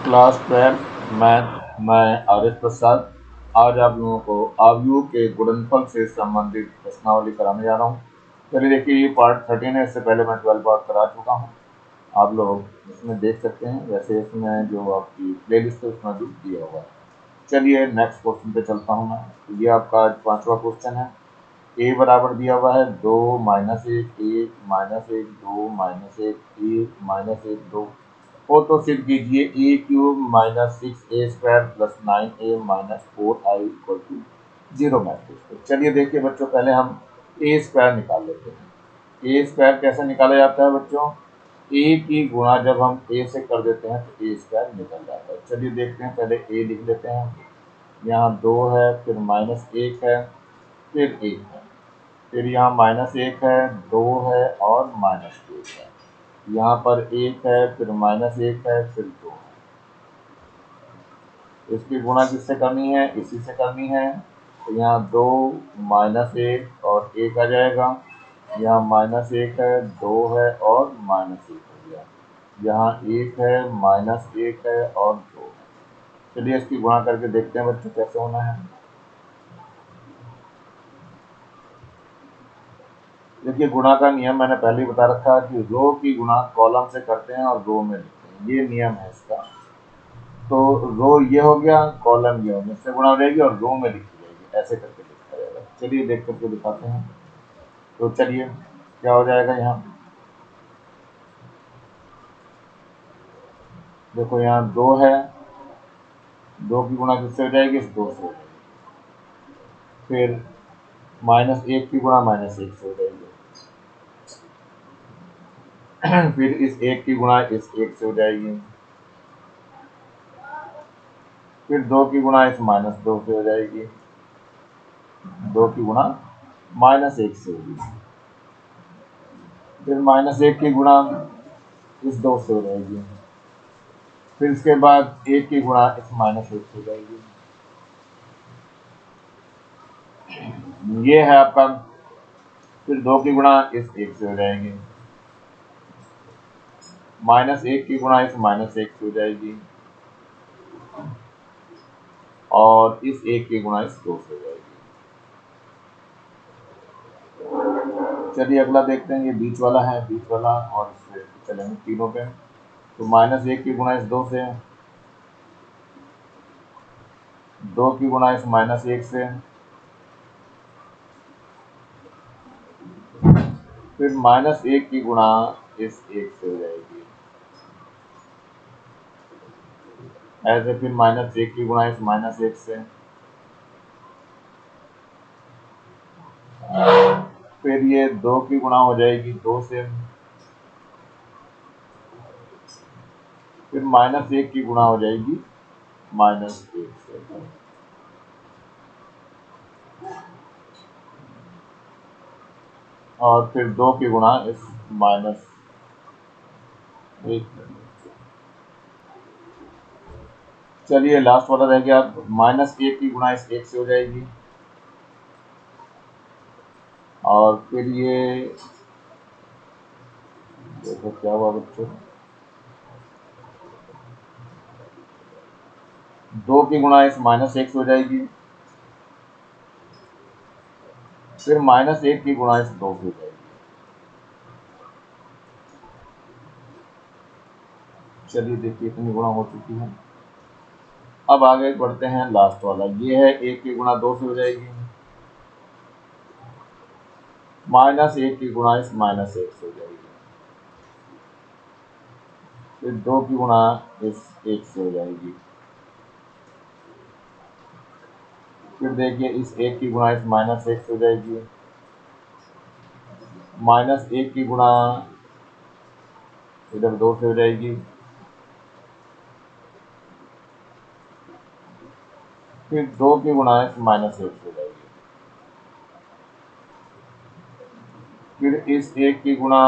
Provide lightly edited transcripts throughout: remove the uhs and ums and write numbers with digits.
Class 12 math. मैं आरिफ प्रसाद आज आप लोगों को अवयवों के गुणनफल से संबंधित प्रश्नावली कराने जा रहा हूँ। चलिए देखिए, ये पार्ट 13 है। इससे पहले मैं 12 पार्ट करा चुका हूँ, आप लोग इसमें देख सकते हैं। वैसे इसमें जो आपकी प्ले लिस्ट है उसमें भी दिया हुआ है। चलिए नेक्स्ट क्वेश्चन पे चलता हूँ मैं। तो ये आपका आज 5वां क्वेश्चन है। ए बराबर दिया हुआ है 2 माइनस 1 1 माइनस 1 2 माइनस 1 1 माइनस 1 2। और तो सिर्फ कीजिए a cube minus 6a² plus 9a minus 4i equal to 0 matrix. तो चलिए देखिए बच्चों, पहले हम ए स्क्वायर निकाल लेते हैं। ए स्क्वायर कैसे निकाला जाता है बच्चों? ए की गुणा जब हम ए से कर देते हैं तो ए स्क्वायर निकल जाता है। चलिए देखते हैं, पहले ए लिख लेते हैं। यहाँ 2 है, फिर माइनस 1 है, फिर 1 है, फिर यहाँ माइनस 1 है, 2 है और माइनस 1 है। यहाँ पर 1 है, फिर माइनस 1 है, फिर 2 है। इसकी गुणा किससे करनी है? इसी से करनी है। तो यहाँ 2 माइनस 1 और 1 आ जाएगा। यहाँ माइनस 1 है, 2 है और माइनस 1 हो गया। यहाँ 1 है, माइनस 1 है और 2 है। चलिए इसकी गुणा करके देखते हैं बच्चों कैसे होना है। देखिए, गुणा का नियम मैंने पहले ही बता रखा है कि रो की गुणा कॉलम से करते हैं और रो में लिखते हैं, ये नियम है इसका। तो रो ये हो गया, कॉलम ये हो गया, इससे गुणा हो जाएगी और रो में लिखी जाएगी, ऐसे करके लिखा जाएगा। चलिए देख करके दिखाते हैं। तो चलिए क्या हो जाएगा यहाँ, देखो यहाँ 2 है, 2 की गुणा किससे हो जाएगी? इस 2 से हो जाएगी। फिर माइनस 1 की गुणा माइनस 1 से हो जाएगी। फिर इस 1 की गुणा इस 1 से हो जाएगी। फिर 2 की गुणा इस माइनस 2 से हो जाएगी। 2 की गुणा माइनस 1 से होगी। फिर माइनस 1 की गुणा इस 2 से हो जाएगी। फिर इसके बाद 1 की गुणा इस माइनस 1 से हो जाएगी। ये है आपका। फिर 2 की गुणा इस 1 से हो जाएगी। माइनस 1 की गुणा इस माइनस 1 से हो जाएगी। और इस 1 की गुणा इस 2 से हो जाएगी। चलिए अगला देखते हैं, ये बीच वाला है, बीच वाला, और इससे चलेंगे तीनों पे। तो माइनस 1 की गुणा इस 2 से, 2 की गुणा इस माइनस 1 से, फिर माइनस 1 की गुणा इस 1 से हो जाएगी। ऐसे फिर माइनस 1 की गुणा इस माइनस 1 से, फिर ये 2 की गुणा हो जाएगी 2 से, फिर माइनस 1 की गुणा हो जाएगी माइनस 1 से, और फिर 2 की गुणा इस माइनस 1। चलिए लास्ट वाला रह गया, माइनस 1 की गुणा इस 1 से हो जाएगी। और फिर ये देखो क्या हुआ बच्चों, 2 की गुणा इस माइनस 1 से हो जाएगी। फिर माइनस 1 की गुणा इस 2 से हो जाएगी। चलिए देखिए इतनी गुणा हो चुकी है। अब आगे बढ़ते हैं, लास्ट वाला ये है, 1 की गुणा 2 से हो जाएगी। माइनस 1 की गुणा इस माइनस 1 से हो जाएगी। फिर 2 की गुणा इस 1 से हो जाएगी। फिर देखिए इस 1 की गुणा इस माइनस 1 से हो जाएगी। माइनस 1 की गुणा इधर 2 से हो जाएगी। फिर 2 की गुणा इस माइनस 1 से हो जाएगी। फिर इस 1 की गुणा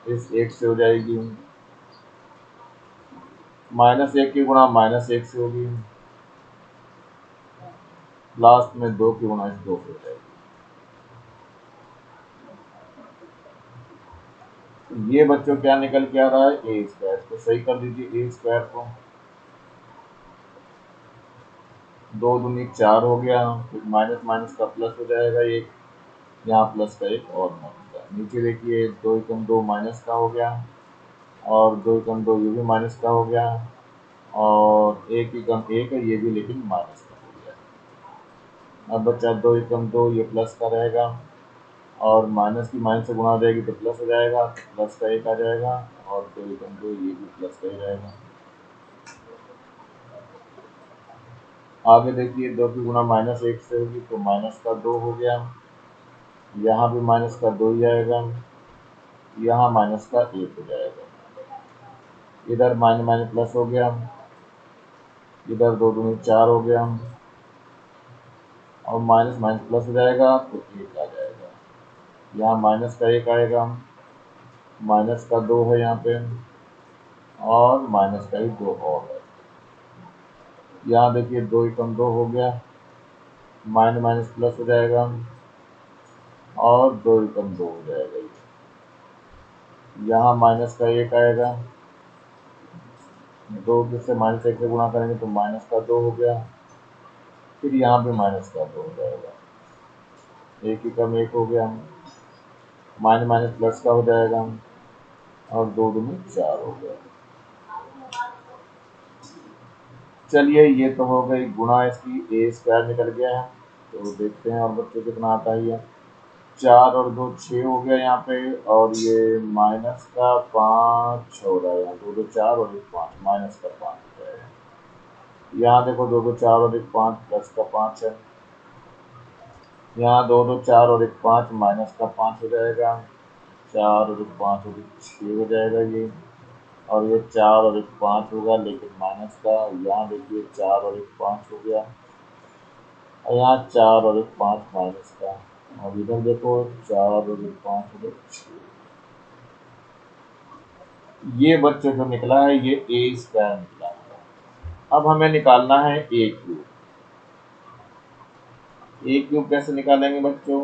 इस 1 से हो जाएगी। माइनस 1 की गुणा माइनस 1 से होगी। लास्ट में 2 की गुणा इस 2 से हो जाएगी। ये बच्चों क्या निकल के आ रहा है? ए स्क्वायर। तो सही कर दीजिए ए स्क्वायर को। दो दूनी 4 हो गया, फिर माइनस माइनस का प्लस हो जाएगा एक, यहाँ प्लस का एक और माइनस का। नीचे देखिए 2 एकम 2 माइनस का हो गया, और 2 एकम 2 ये भी माइनस का हो गया, और 1 एकम 1 है ये भी लेकिन माइनस का हो गया। अब बचा 2 एकम 2 ये प्लस का रहेगा, और माइनस की माइनस से गुणा हो जाएगी तो प्लस हो जाएगा, तो प्लस का एक आ जाएगा, और 2 एकम 2 ये भी प्लस का ही रहेगा। आगे देखिए 2 की गुणा माइनस 1 से होगी तो माइनस का 2 हो गया, यहाँ भी माइनस का 2 ही आएगा, यहाँ माइनस का 1 हो जाएगा। इधर माइनस माइनस प्लस हो गया, इधर 2 दूनी 4 हो गया, और माइनस माइनस प्लस हो जाएगा तो 1 आ जाएगा, यहाँ माइनस का 1 आएगा, माइनस का 2 है यहाँ पे, और माइनस का ही 2 और है। यहाँ देखिए 2 एकम 2 हो गया, माइनस माइनस प्लस हो जाएगा, और 2 एकम 2 हो जाएगा। यहाँ माइनस का 1 आएगा, 2 से माइनस 1 से गुणा करेंगे तो माइनस का 2 हो गया, फिर यहाँ पे माइनस का 2 हो जाएगा, 1 एकम 1 हो गया, माइनस माइनस प्लस का हो जाएगा, और 2 दूनी 4 हो गया। चलिए ये तो हो गई गुणा, इसकी ए स्क्वायर निकल गया है, तो देखते हैं और बच्चों कितना आता है ये। 4 और 2 6 हो गया यहाँ पे, और ये माइनस का 5 हो रहा है, यहाँ 2 2 4 और 1 5, माइनस का 5 हो जाएगा। यहाँ देखो 2 2 4 और 1 5 प्लस का 5 है, यहाँ 2 2 4 और 1 5 माइनस का 5 हो जाएगा, 4 और 1 5 और 6 हो जाएगा ये, और ये 4 और 1 5 होगा लेकिन माइनस का, यहाँ देखिए 4 और 1 5 हो गया, और यहाँ 4 और 1 5 माइनस का, और इधर देखो 4 और 1 5 हो गया 6। ये बच्चे जो निकला है ये ए स्क्वायर निकला है। अब हमें निकालना है ए क्यूब। ए क्यूब कैसे निकालेंगे बच्चों?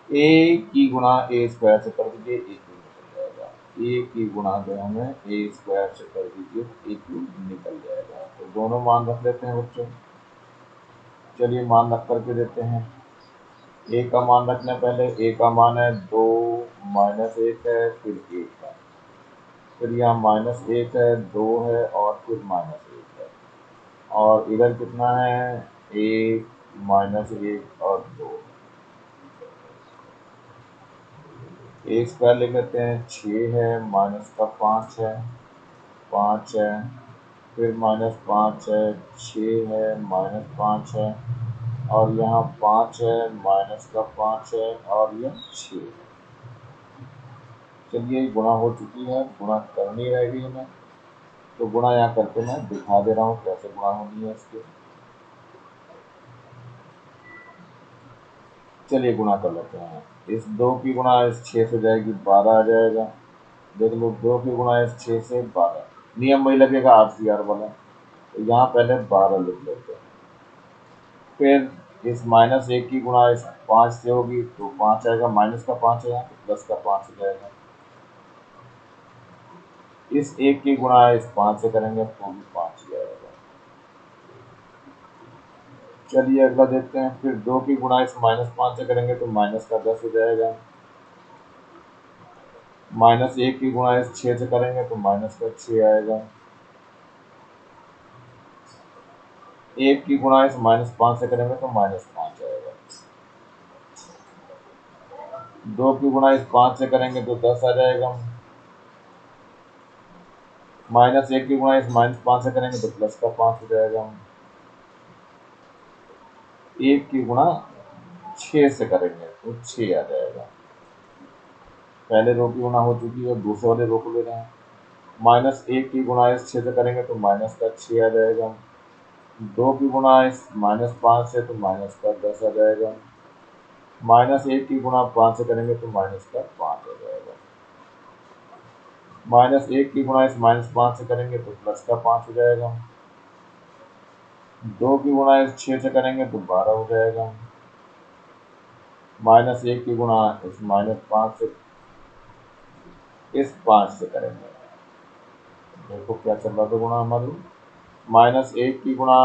ए की गुणा ए स्क्वायर से कर दीजिए, ए क्यूब निकल जाएगा। ए की गुणा जो हमें ए स्क्वायर से कर दीजिए, ए क्यूब निकल जाएगा। तो दोनों मान रख लेते हैं बच्चों। चलिए मान रख करके देते हैं। ए का मान रखना पहले, ए का मान है 2 माइनस 1 है, फिर 1 है, फिर यहाँ माइनस 1 है, 2 है, और फिर माइनस 1 है, और इधर कितना है 1 माइनस 1 और 2। ए स्क्वायर लिख लेते हैं, 6 है, माइनस का 5 है, 5 है, फिर माइनस 5 है, 6 है, माइनस 5 है, और यहाँ 5 है, माइनस का 5 है, और यह 6 है। चलिए गुणा हो चुकी है, गुणा करनी रह गई हमें, तो गुणा यहाँ करके मैं दिखा दे रहा हूँ कैसे गुणा होनी है इसके। चलिए गुणा कर लेते हैं। इस 2 की गुणा इस 6 से जाएगी, 12 आ जाएगा। देख लो 2 की गुणा इस 6 से 12, नियम वही लगेगा RCR वाला, तो यहाँ पहले 12 लिख लेते हैं। फिर इस माइनस 1 की गुणा इस 5 से होगी तो 5 आएगा, माइनस का 5 है यहाँ तो प्लस का 5 हो जाएगा। इस 1 की गुणा इस 5 से करेंगे तो भी 5 ही आएगा। चलिए अगला देखते हैं। फिर 2 की गुणा इस माइनस 5 से करेंगे तो माइनस का 10 हो जाएगा। माइनस 1 की गुणा इस 6 से करेंगे तो माइनस का 6 आएगा। 1 की गुणा इस माइनस 5 से करेंगे तो माइनस 5 आएगा। 2 की गुणा इस 5 से करेंगे तो 10 आ जाएगा। माइनस 1 की गुणा इस माइनस 5 से करेंगे तो प्लस का 5 हो जाएगा। 1 की गुणा 6 से करेंगे तो 6 आ जाएगा। पहले रो की गुणा हो चुकी है, दूसरे वाले रो को ले रहे हैं। माइनस 1 की गुणा इस 6 से करेंगे तो माइनस का 6 आ जाएगा। 2 की गुणा इस माइनस 5 से तो माइनस का 10 आ जाएगा। माइनस 1 की गुणा 5 से करेंगे तो माइनस का 5 आ जाएगा। माइनस 1 की गुणा इस माइनस 5 से करेंगे तो प्लस का 5 हो जाएगा। 2 की गुणा इस 6 से करेंगे तो 12 हो जाएगा। माइनस 1 की गुणा इस माइनस 5 से इस 5 से करेंगे, देखो क्या चल रहा था गुणा हमारी। माइनस 1 की गुणा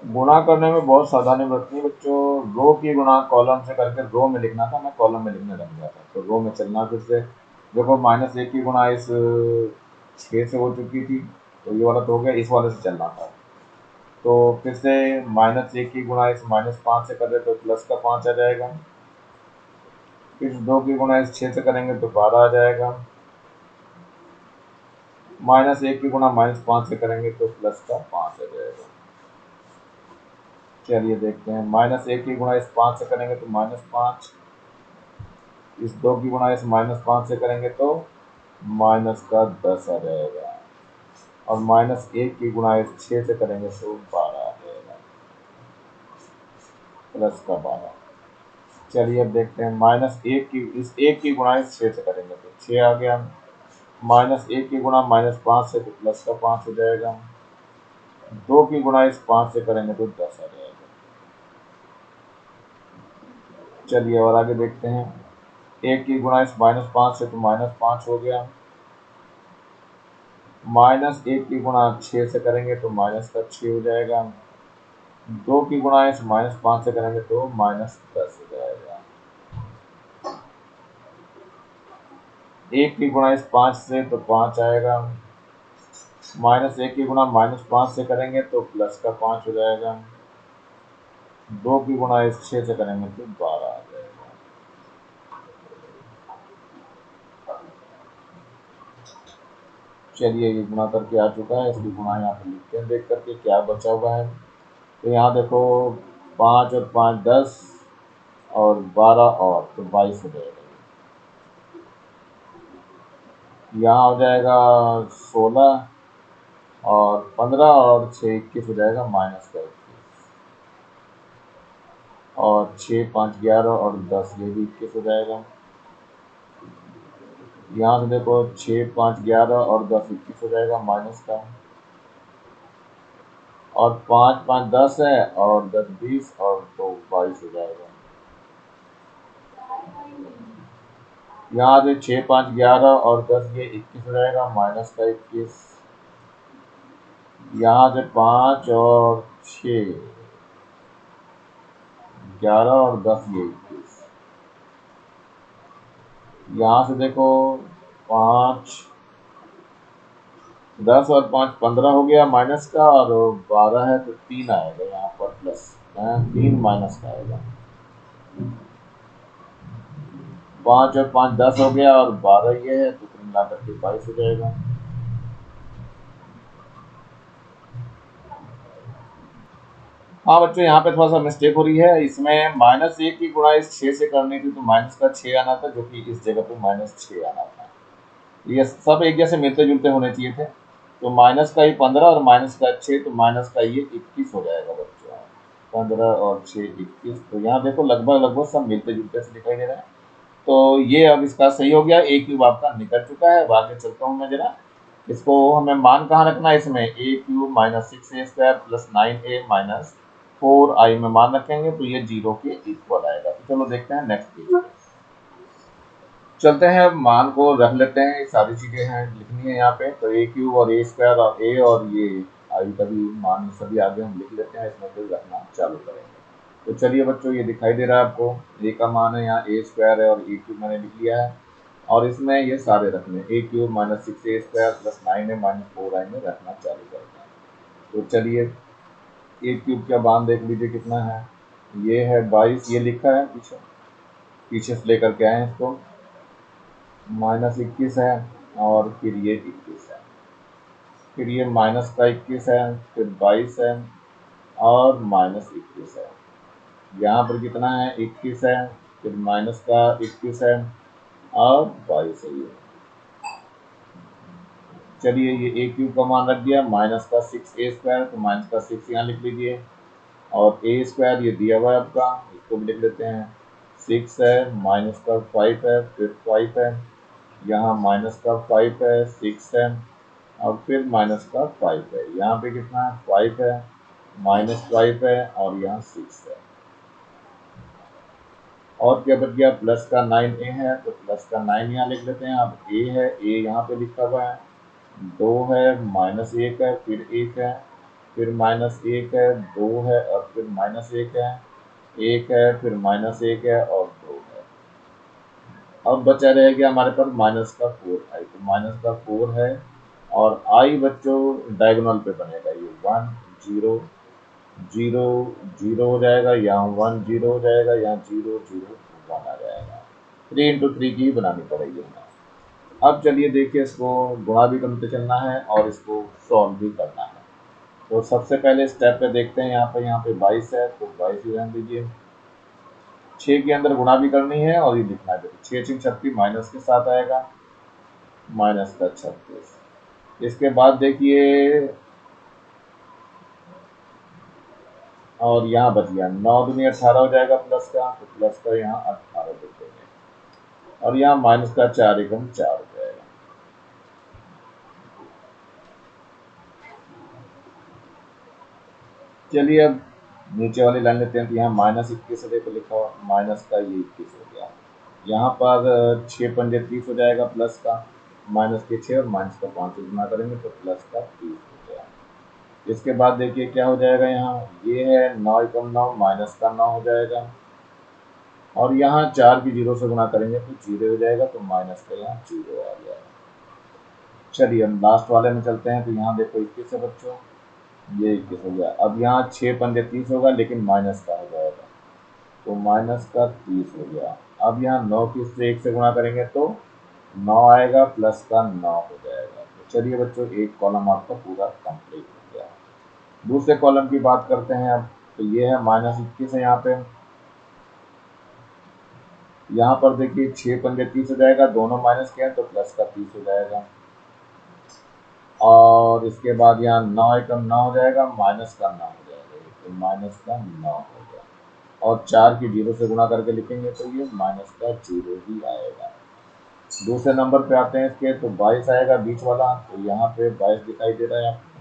गुणा करने में बहुत सावधानी बरतनी है बच्चों। रो की गुणा कॉलम से करके रो में लिखना था, मैं कॉलम में लिखने लग गया था, तो रो में चलना फिर से। देखो -1 की गुणा इस 6 से हो चुकी थी, तो ये वाला तो हो गया, इस वाले से चलना था। तो फिर से -1 की गुणा इस -5 से कर रहे तो प्लस का 5 आ जाएगा। फिर 2 की गुणा इस 6 से करेंगे तो 12 आ जाएगा। -1 की गुणा -5 से करेंगे तो प्लस का 5 आ जाएगा। चलिए देखते हैं, -1 की गुणा इस 5 से करेंगे तो -5, इस 2 की गुणा इस -5 से करेंगे तो माइनस का 10 आ जाएगा, और -1 की गुणा इस 6 से करेंगे तो 12 आ जाएगा, प्लस का 12। चलिए अब देखते हैं, -1 की इस 1 की गुणा इस 6 से करेंगे तो 6 आ गया। -1 की गुणा -5 से तो प्लस का 5 हो जाएगा। 2 की गुणा इस 5 से करेंगे तो 10 आ जाएगा। चलिए और आगे देखते हैं, 1 की गुणा इस -5 से तो -5 हो गया। -1 की गुणा 6 से करेंगे तो माइनस का 6 हो जाएगा। 2 की गुणा इस -5 से करेंगे तो -10 हो जाएगा। 1 की गुणा इस 5 से तो 5 आएगा। -1 की गुणा -5 से करेंगे तो प्लस का 5 हो जाएगा। 2 की गुणा इस 6 से करेंगे तो 12 आ जाएगा। चलिए ये गुणा करके आ चुका है, इसकी गुणा यहाँ पे लिखते हैं देख करके क्या बचा हुआ है। तो यहाँ देखो, 5 और 5 10, और 12 और तो 22 हो जाएगा। यहाँ हो जाएगा 16, और 15 और 6 21 हो जाएगा, माइनस का 21, और 6 5 11 और 10 ये भी 21 हो जाएगा। यहाँ से देखो 6 5 11 और 10 21 हो जाएगा, माइनस का, और 5 5 10 है, और 10 20, और तो 22 हो जाएगा। यहाँ से 6 5 11 और 10 ये 21 हो जाएगा, माइनस का 21। यहाँ से 5 और 6 11 और 10 ये 21। यहाँ से देखो 5 10 और 5 15 हो गया माइनस का, और 12 है तो 3 आएगा यहाँ पर प्लस, 3 माइनस का आएगा। 5 और 5 10 हो गया, और 12 ये है, तो कुल मिलाकर के 22 हो जाएगा। हाँ बच्चों, यहाँ पे थोड़ा सा मिस्टेक हो रही है, इसमें -1 की गुणा इस 6 से करनी थी तो माइनस का 6 आना था, जो कि इस जगह पे -6 आना था। ये सब एक जैसे मिलते जुलते होने चाहिए थे। तो माइनस का ये 15 और माइनस का 6, तो माइनस का ये 21 हो जाएगा बच्चों। 15 और 6 21, तो यहाँ देखो लगभग लगभग सब मिलते जुलते से दिखाई दे रहा है। तो ये अब इसका सही हो गया, ए क्यूब आपका निकल चुका है। अब आगे चलता हूँ मैं जरा, इसको हमें मान कहाँ रखना है, इसमें ए cube -6a² plus 9a minus 4i में मान रखेंगे, तो ये 0 के इक्वल आएगा। तो चलो देखते हैं नेक्स्ट पेज पे चलते हैं, मान को रख लेते हैं, सारी चीजें हैं लिखनी है यहाँ पे। तो ए क्यूब और a² और a और ये आई का भी मान सभी आगे हम लिख लेते हैं, इसमें फिर रखना चालू करेंगे। तो चलिए बच्चों, ये दिखाई दे रहा है आपको, ए का मान है यहाँ a² है, और ए क्यूब मैंने लिख लिया है, और इसमें ये सारे रखने, ए cube -6a² plus 9a minus 4i में रखना चालू करते हैं। तो चलिए, ए क्यूब का मान देख लीजिए कितना है, ये है 22, ये लिखा है पीछे, पीछे से लेकर के आए हैं इसको, -21 है, और फिर ये 21 है, फिर ये माइनस का 21 है, फिर 22 है, और -21 है। यहाँ पर कितना है, 21 है, फिर माइनस का 21 है, और 22 है ये। चलिए ये ए क्यूब का मान रख दिया, -6a², तो माइनस का 6 यहाँ लिख लीजिए, और a² ये दिया हुआ है आपका, इसको भी लिख लेते हैं। 6 है, माइनस का 5 है, फिर 5 है, यहाँ माइनस का 5 है, 6 है, और फिर माइनस का 5 है। यहाँ पे कितना है, 5 है, -5 है, और यहाँ 6 है, और क्या बच गया, प्लस का 9a है, तो प्लस का 9 यहाँ लिख लेते हैं। अब a है, a यहाँ पे लिखा हुआ है, 2 है, -1 है, फिर 1 है, फिर -1 है, 2 है और फिर -1 है, 1 है, फिर -1 है और 2 है। अब बचा रह गया हमारे पास -4 i, तो -4 है और i बच्चों डायगोनल पे बनेगा, ये 1 0 0 0 हो जाएगा, यहाँ 1 0 हो जाएगा, यहाँ 0 0 1 आ जाएगा। 3 इंटू 3 की बनानी पड़ेगी हमें। अब चलिए देखिए, इसको गुणा भी करते चलना है और इसको सॉल्व भी करना है। तो सबसे पहले स्टेप पे देखते हैं, यहाँ पे 22 है तो 22 ही रहने दीजिए। 6 के अंदर गुणा भी करनी है और ये लिखना है, 6 6 36 माइनस के साथ आएगा, -36। इसके बाद देखिए, और यहाँ बच गया 9 दूनी 18 हो जाएगा प्लस का, तो प्लस का यहाँ 18 लिख देंगे और यहाँ माइनस का 4 एकम 4 हो जाएगा। चलिए अब नीचे वाली लाइन लेते हैं, तो यहाँ -21 है, देखो लिखा हुआ माइनस का ये 21 हो गया। यहाँ पर 6 पंजे 30 हो जाएगा प्लस का, माइनस के 6 और माइनस का 5 गुना करेंगे तो प्लस का 30 हो गया। इसके बाद देखिए क्या हो जाएगा, यहाँ ये है 9 एकम 9 माइनस का 9 हो जाएगा और यहाँ 4 की 0 से गुणा करेंगे तो 0 हो जाएगा, तो माइनस का यहाँ 0 आ गया। चलिए हम लास्ट वाले में चलते हैं, तो यहाँ देखो 21 है बच्चों, ये 21 हो गया। अब यहाँ 6 पंजे 30 होगा लेकिन माइनस का हो जाएगा, तो माइनस का 30 हो गया। अब यहाँ 9 की से 1 से गुणा करेंगे तो 9 आएगा, प्लस का 9 हो जाएगा। तो चलिए बच्चों, एक कॉलम आपका पूरा कंप्लीट हो गया। दूसरे कॉलम की बात करते हैं अब, तो ये है -21 है यहाँ पे। यहाँ पर देखिए 6 पंजे 30 हो जाएगा, दोनों माइनस के हैं तो प्लस का 30 हो जाएगा और इसके बाद यहाँ 9 एकम 9 हो जाएगा, माइनस का 9 हो जाएगा, तो माइनस का 9 हो गया और 4 की 0 से गुणा करके लिखेंगे तो ये माइनस का 0 ही आएगा। दूसरे नंबर पे आते हैं इसके, तो 22 आएगा बीच वाला, तो यहाँ पे 22 दिखाई दे रहा है आपको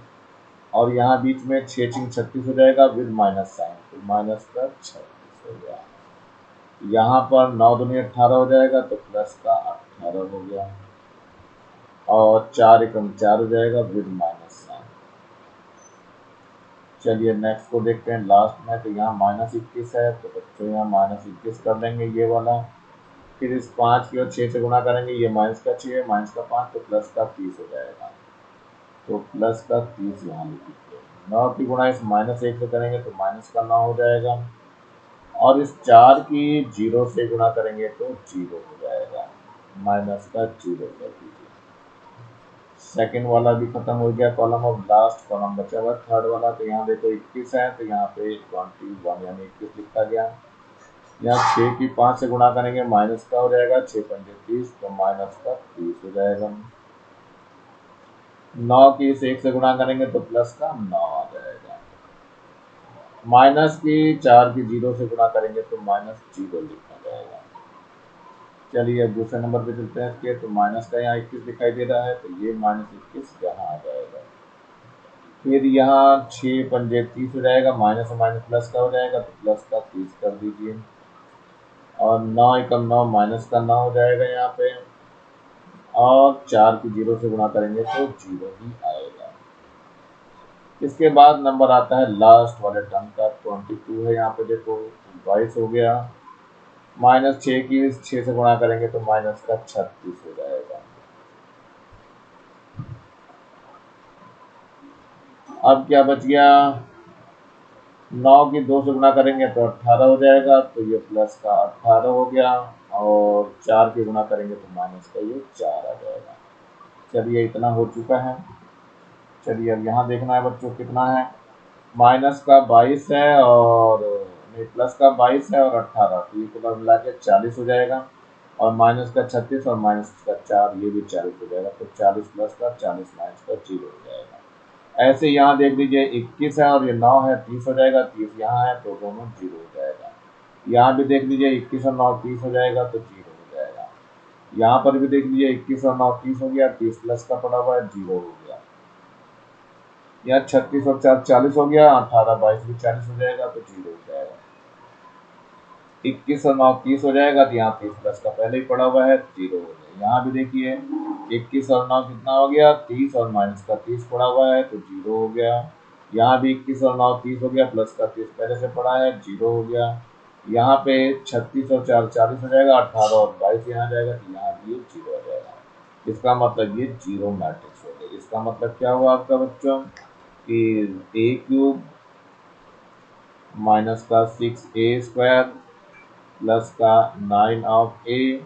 और यहाँ बीच में 6 6 36 हो जाएगा विद माइनस साइन, तो माइनस का 36 हो गया। यहाँ पर 9 दूनी 18 हो जाएगा तो प्लस का 18 हो गया और 4 एकम 4 हो जाएगा विद माइनस साइन। चलिए नेक्स्ट को देखते हैं लास्ट में, तो यहाँ -21 है तो बच्चों यहाँ -21 कर देंगे ये वाला। फिर इस 5 की और 6 से गुणा करेंगे, ये माइनस का 6 है, माइनस का 5 तो प्लस का 30 हो जाएगा, तो प्लस का 30 यहाँ लिख दीजिए। 9 की गुणा इस -1 से करेंगे तो माइनस का 9 हो जाएगा और इस 4 की 0 से गुणा करेंगे तो 0 हो जाएगा, माइनस का 0 कर दीजिए। सेकेंड वाला भी खत्म हो गया कॉलम। अब लास्ट कॉलम बचा हुआ थर्ड वाला, तो यहाँ देखो 21 है तो यहाँ पे 21 यानी 21 लिखा गया। यहाँ 6 की 5 से गुणा करेंगे, माइनस का हो जाएगा, 6 पंजे 30 तो माइनस का 30 हो जाएगा। 9 की इस 1 से गुणा करेंगे तो प्लस का 9 आ जाएगा। माइनस की 4 की 0 से गुणा करेंगे तो -0 लिखा जाएगा। चलिए अब दूसरे नंबर पे चलते हैं इसके, तो माइनस का यहाँ 21 दिखाई दे रहा है तो ये -21 यहाँ आ जाएगा। फिर यहाँ 6 पंजे 30 हो जाएगा, माइनस से माइनस प्लस का हो जाएगा तो प्लस का 30 कर दीजिए और 9 एकम 9 माइनस का 9 हो जाएगा यहाँ पे और 4 की 0 से गुणा करेंगे तो 0 ही आएगा। इसके बाद नंबर आता है लास्ट वाले टर्म का, 22 है यहाँ पे देखो, 22 हो गया, -6 की 6 से गुणा करेंगे तो माइनस का 36 हो जाएगा। अब क्या बच गया, 9 की 2 से गुणा करेंगे तो 18 हो जाएगा, तो ये प्लस का 18 हो गया और 4 की गुणा करेंगे तो माइनस का ये 4 आ जाएगा। चलिए इतना हो चुका है। चलिए अब यहाँ देखना है बच्चों कितना है, माइनस का 22 है और नहीं प्लस का 22 है और 18, तो ये पूरा मिला के 40 हो जाएगा और माइनस का 36 और माइनस का 4 ये भी 40 हो जाएगा, तो 40 प्लस का 40 माइनस का 0 हो जाएगा। ऐसे यहाँ देख लीजिए 21 है और ये 9 है, 30 हो जाएगा, 30 यहाँ है तो दोनों 0 हो जाएगा। यहाँ भी देख लीजिए 21 और 9 30 हो जाएगा तो 0 हो जाएगा। यहाँ पर भी देख लीजिए 21 और 9 30 हो गया, 30 प्लस का पड़ा हुआ है 0 हो गया। यहाँ 36 और 4 40 हो गया, 18 22 भी 40 हो जाएगा तो 0 हो जाएगा। 21 और 9 30 हो जाएगा, तो यहाँ 30 प्लस का पहले ही पड़ा हुआ है 0 हो जाएगा। यहाँ भी देखिए 21 और 9 कितना हो गया, 30 और माइनस का 30 पड़ा हुआ है तो 0 हो गया। यहाँ भी 21 और 9 30 हो गया, प्लस का 30 पहले से पड़ा है, 0 हो गया। यहाँ पे 36 और 4 40 हो जाएगा, 18 और 22 यहाँ जाएगा, तो यहाँ भी ये 0 हो जाएगा। इसका मतलब ये 0 मैट्रिक्स हो गया। इसका मतलब क्या हुआ आपका बच्चों कि ए क्यूब माइनस का 6a² प्लस का 9 ऑफ ए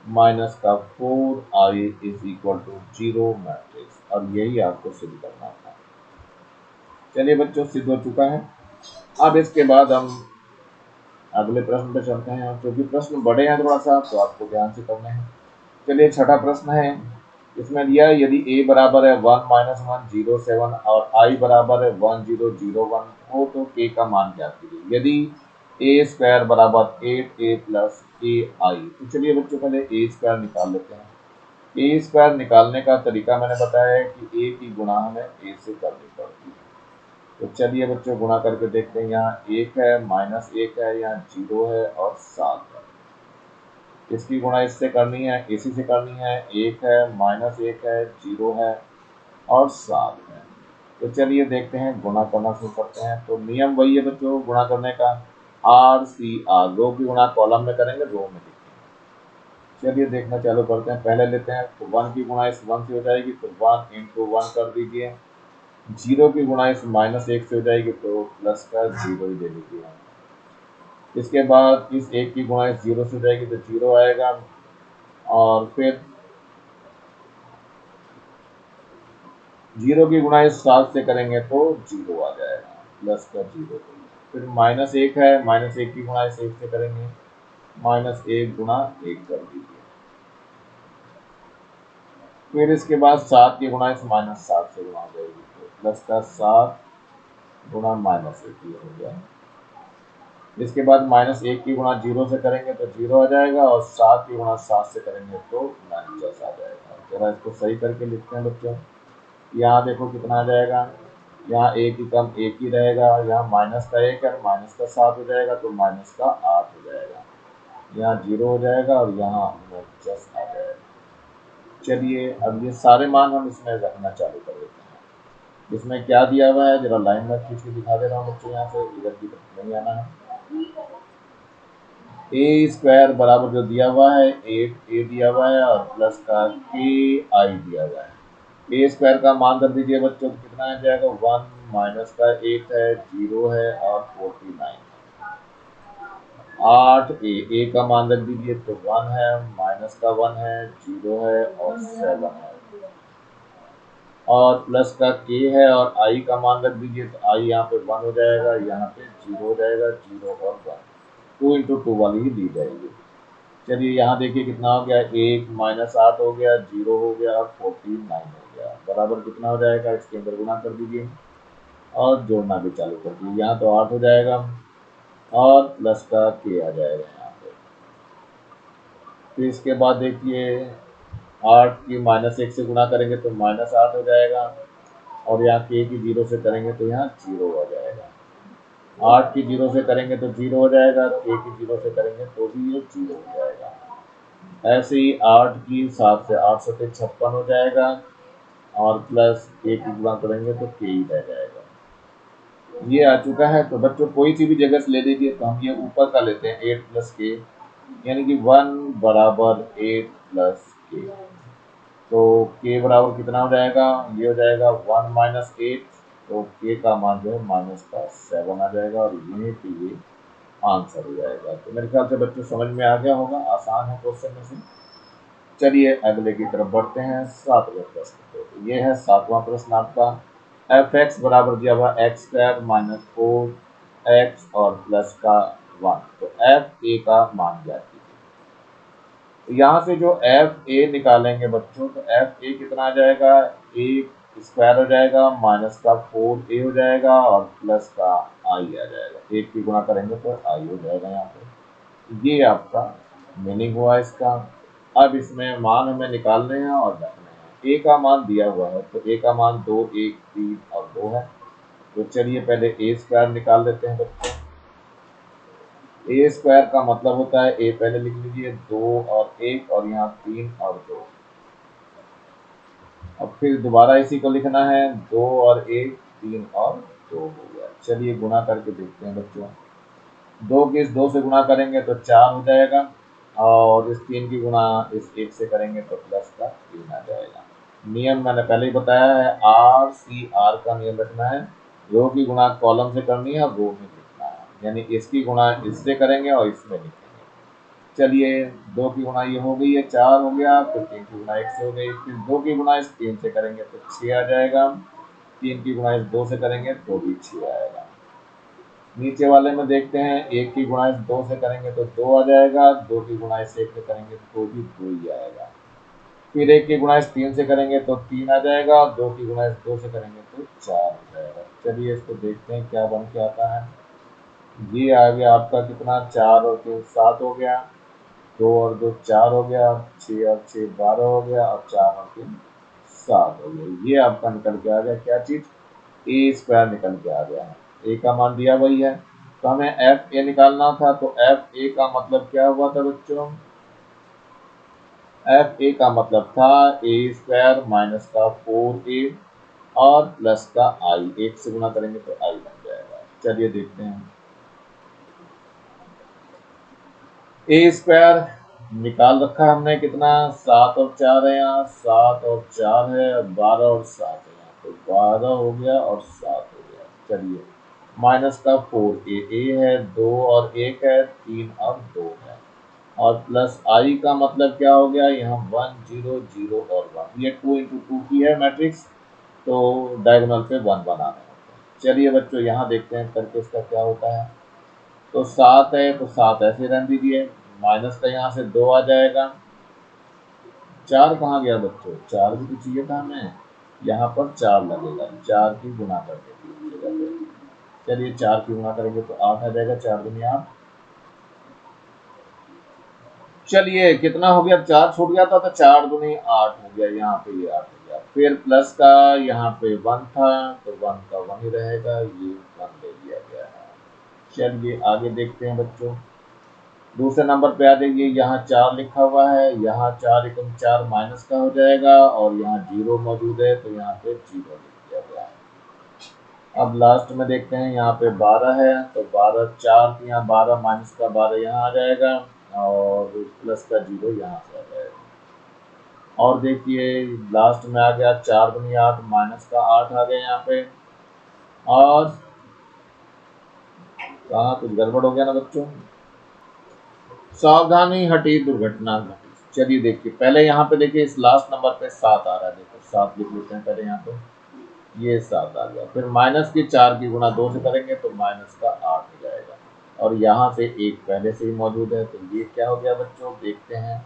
माइनस का 4i is equal to 0 matrix, और यही आपको सिद्ध करना था। चलिए बच्चों, सिद्ध हो चुका है। अब इसके बाद हम अगले प्रश्न पे चलते हैं, क्योंकि प्रश्न बड़े हैं थोड़ा सा, तो आपको ध्यान से करने हैं। चलिए, छठा प्रश्न है। इसमें दिया है यदि a बराबर है 1 - 1 0 7 और i बराबर है 1 0 0 1 हो तो k का मान ज्ञात कीजिए। यदि a² बराबर 8a प्लस ai, तो चलिए बच्चों पहले a² निकाल लेते हैं। a² निकालने का तरीका मैंने बताया है कि a की गुणा हमें a से करनी पड़ती है। तो चलिए बच्चों गुणा करके देखते हैं। यहाँ 1 है, -1 है, यहाँ 0 है और 7 है। इसकी गुणा इससे करनी है, इसी से करनी है। 1 है, -1 है, 0 है और 7 है। तो चलिए देखते हैं, गुणा करना शुरू करते हैं। तो नियम वही है बच्चों गुणा करने का, RCR, रो की गुणा कॉलम में करेंगे, रो में लिखेंगे। चलिए देखना चालू करते हैं। पहले लेते हैं तो 1 की गुणा इस 1 से हो जाएगी, तो 1 × 1 कर दीजिए। 0 की गुणा इस -1 से हो जाएगी, तो प्लस का 0 ही दे दीजिए। इसके बाद इस 1 की गुणा इस 0 से हो जाएगी, तो 0 आएगा। और फिर 0 की गुणा इस 7 से करेंगे तो 0 आ जाएगा, प्लस का 0। फिर -1 है, -1 की गुणा इस 1 से करेंगे, -1 गुणा 1 कर दीजिए। फिर इसके बाद 7 की गुणा इस -7 से गुणा हो जाएगी, तो प्लस का 7 गुणा -1 ये हो गया। इसके बाद -1 की गुणा 0 से करेंगे तो 0 आ जाएगा, और 7 की गुणा 7 से करेंगे तो -10 आ जाएगा। जरा इसको सही करके लिखते हैं बच्चों। यहाँ देखो कितना आ जाएगा, यहाँ एक ही कम एक ही रहेगा, यहाँ माइनस का 1 है, माइनस का 7 हो जाएगा, तो माइनस का 8 हो जाएगा। यहाँ 0 हो जाएगा और यहाँ 10 आ जाएगा। चलिए अब ये सारे मान हम इसमें रखना चालू कर देते हैं। इसमें क्या दिया हुआ है जरा लाइन में खींच के दिखा दे रहा हूँ बच्चों, यहाँ से इधर की तरफ नहीं आना है। a² बराबर जो दिया हुआ है 8a दिया हुआ है, और प्लस का ki दिया हुआ है। a² का मान कर दीजिए बच्चों, तो कितना आ जाएगा, 1 माइनस का 8 है, 0 है और 49 है। 8a का मान रख दीजिए, तो 1 है, माइनस का 1 है, 0 है और 7 है। और प्लस का k है और i का मान रख दीजिए, तो i यहाँ पे 1 हो जाएगा, यहाँ पे 0 हो जाएगा, 0 और 1 2 × 2 वाली ही दी जाएगी। चलिए यहाँ देखिए कितना हो गया, 1 -8 हो गया, 0 हो गया और 49 हो गया, बराबर कितना हो जाएगा, इसके अंदर गुणा कर दीजिए और जोड़ना भी चालू कर दीजिए। यहाँ तो 8 हो जाएगा और प्लस का k आ जाएगा यहाँ पे। फिर इसके बाद देखिए 8 की -1 से गुणा करेंगे तो -8 हो जाएगा, और यहाँ k की 0 से करेंगे तो यहाँ 0 हो जाएगा। 8 की 0 से करेंगे तो 0 हो जाएगा, k की 0 से करेंगे तो भी ये 0 हो जाएगा। ऐसे ही 8 की 7 से 8 सौ 56 हो जाएगा, और प्लस k की गुणा करेंगे तो k ही रह जाएगा। ये आ चुका है। तो बच्चों कोई सी भी जगह से ले लीजिए, तो हम ये ऊपर का लेते हैं 8 + k, यानी कि 1 बराबर 8 + k। तो k बराबर कितना हो जाएगा, ये हो जाएगा 1 - 8, तो k का मान जो है -7 आ जाएगा, और यही पे ये आंसर हो जाएगा। तो मेरे ख्याल से बच्चों समझ में आ गया होगा, आसान है क्वेश्चन में से। चलिए अगले की तरफ बढ़ते हैं, 7वें प्रश्न पे। तो ये है 7वां प्रश्न आपका, f(x) बराबर दिया हुआ x² - 4x और प्लस का 1। तो fa का मान ज्ञात कीजिए। तो यहाँ से जो fa निकालेंगे बच्चों, तो fa कितना आ जाएगा, a² हो जाएगा, माइनस का 4a हो जाएगा और प्लस का i आ जाएगा। 1 की गुणा करेंगे तो i हो जाएगा यहाँ पे। ये आपका मीनिंग हुआ इसका। अब इसमें मान हमें निकालने हैं और रखने हैं। a का मान दिया हुआ है, तो a का मान 2 1 3 और 2 है। तो चलिए पहले a² निकाल देते हैं बच्चों। a² का मतलब होता है, a पहले लिख लीजिए, 2 और 1 और यहाँ 3 और 2। अब फिर दोबारा इसी को लिखना है, 2 और 1 3 और 2 हो गया। चलिए गुना करके देखते हैं बच्चों। 2 की इस 2 से गुना करेंगे तो 4 हो जाएगा, और इस 3 की गुना इस 1 से करेंगे तो प्लस का 3 आ जाएगा। नियम मैंने पहले ही बताया है, आर सी आर का नियम रखना है। रो की गुणा कॉलम से करनी है और रो में लिखना है, यानी इसकी गुणा इससे करेंगे और इसमें लिखेंगे। चलिए 2 की गुणा ये हो गई है, 4 हो गया, फिर 3 की गुणा 1 से हो गई, फिर 2 की गुणा इस 3 से करेंगे तो 6 आ जाएगा, 3 की गुणा इस 2 से करेंगे तो भी 6 आएगा। नीचे वाले में देखते हैं, 1 की गुणा इस 2 से करेंगे तो 2 आ जाएगा, 2 की गुणा इस 1 से करेंगे तो भी 2 ही आएगा। फिर 1 की गुणा इस 3 से करेंगे तो 3 आ जाएगा, और 2 की गुणा इस 2 से करेंगे तो 4 हो जाएगा। चलिए इसको देखते हैं क्या बन के आता है। ये आ गया आपका कितना, 4 और 3 7 हो गया, 2 और 2 4 हो गया, 6 और 6 12 हो गया, और 4 और 3 7 हो गया। ये आपका निकल के आ गया क्या चीज, ए स्क्वायर निकल के आ गया है। ए का मान दिया वही है, तो हमें एफ ए निकालना था, तो एफ ए का मतलब क्या हुआ था बच्चों, एफ ए का मतलब था ए स्क्वायर माइनस का 4a और प्लस का आई, 1 से गुना करेंगे तो आई बन जाएगा। चलिए देखते हैं, ए स्क्वायर निकाल रखा हमने कितना, 7 और 4 है यहाँ, 7 और 4 है, 12 और 7 है यहाँ, तो 12 हो गया और 7 हो गया। चलिए माइनस का 4a है, 2 और 1 है, 3 और 2 है, और प्लस आई का मतलब क्या हो गया, यहाँ 1 0 0 और 1, ये 2 इंटू 2 की है मैट्रिक्स, तो डायगोनल पे 1 बनाने होते हैं। चलिए बच्चों यहाँ देखते हैं करके इसका क्या होता है। तो 7 है तो 7 ऐसे रहने दीजिए, माइनस का यहाँ से 2 आ जाएगा, 4 कहाँ गया बच्चों, 4 भी तो चाहिए था हमें, यहाँ पर 4 लगेगा, 4 की गुना कर देंगे इस जगह पे। चलिए 4 की गुना करेंगे तो 8 आ जाएगा, 4 दूनी 8। चलिए कितना हो गया, 4 छूट गया था तो 4 दूनी 8 हो गया, यहाँ पे ये 8 हो गया। फिर प्लस का यहाँ पे 1 था तो 1 का 1 ही रहेगा, ये 1 ले लिया गया है। चलिए आगे देखते हैं बच्चों, दूसरे नंबर पे आ जाइए, यहाँ 4 लिखा हुआ है, यहाँ 4 एकम 4 माइनस का हो जाएगा, और यहाँ 0 मौजूद है तो यहाँ पे 0 लिख दिया गया है। अब लास्ट में देखते हैं, यहाँ पे 12 है तो 12 4 की यहाँ 12 माइनस का 12 यहाँ आ जाएगा, और प्लस का 0 यहाँ से आ जाएगा। और देखिए लास्ट में आ गया 4 दूनी 8 माइनस का 8 आ गया यहाँ पे, और कहाँ कुछ गड़बड़ हो गया ना बच्चों, सावधानी हटी दुर्घटना घटी। चलिए देखिए पहले यहाँ पे देखिए, इस लास्ट नंबर पे 7 आ रहा है, देखो 7 लिख लेते हैं पहले यहाँ पे, ये 7 आ गया, फिर माइनस की 4 की गुणा 2 से करेंगे तो माइनस का 8 हो जाएगा, और यहाँ से 1 पहले से ही मौजूद है, तो ये क्या हो गया बच्चों, देखते हैं।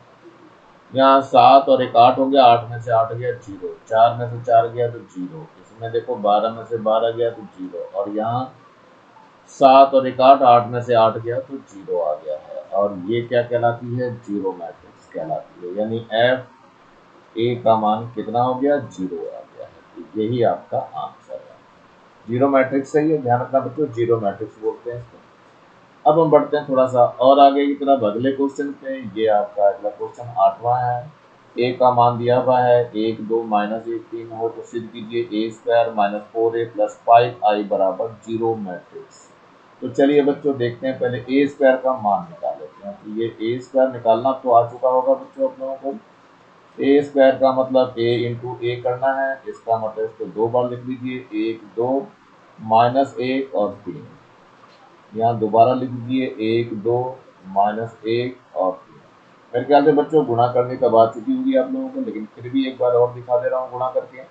यहाँ 7 और 1 8 हो गया, 8 में से 8 गया 0, 4 में से 4 गया तो 0, इसमें देखो 12 में से 12 गया तो 0, और यहाँ 7 और 1 8, 8 में से 8 गया तो 0 आ गया है, और ये क्या कहलाती है, जीरो मैट्रिक्स कहलाती है, यानी एफ ए का मान कितना हो गया, 0 आ गया है। तो यही आपका आंसर है, जीरो मैट्रिक्स सही है, ध्यान रखना बच्चों, जीरो मैट्रिक्स बोलते हैं इसको। अब हम बढ़ते हैं थोड़ा सा और आगे की तरफ अगले क्वेश्चन पे। ये आपका अगला क्वेश्चन 8वां है। ए का मान दिया हुआ है 1 2 माइनस 1 3 हो तो सिद्ध कीजिए ए square minus 4a plus 5i बराबर 0 मैट्रिक्स। तो चलिए बच्चों देखते हैं, पहले ए स्क्वायर का मान निकाल लेते हैं। तो ये ए स्क्वायर निकालना तो आ चुका होगा बच्चों आप लोगों को। ए स्क्वायर का मतलब ए इंटू ए करना है, इसका मतलब इसको 2 बार लिख लीजिए, 1 2 माइनस 1 और 3, यहाँ दोबारा लिख दीजिए 1 2 माइनस 1 और 3। मेरे ख्याल से बच्चों गुणा करने का बात चुकी होगी आप लोगों को, लेकिन फिर भी एक बार और दिखा दे रहा हूँ गुणा करके।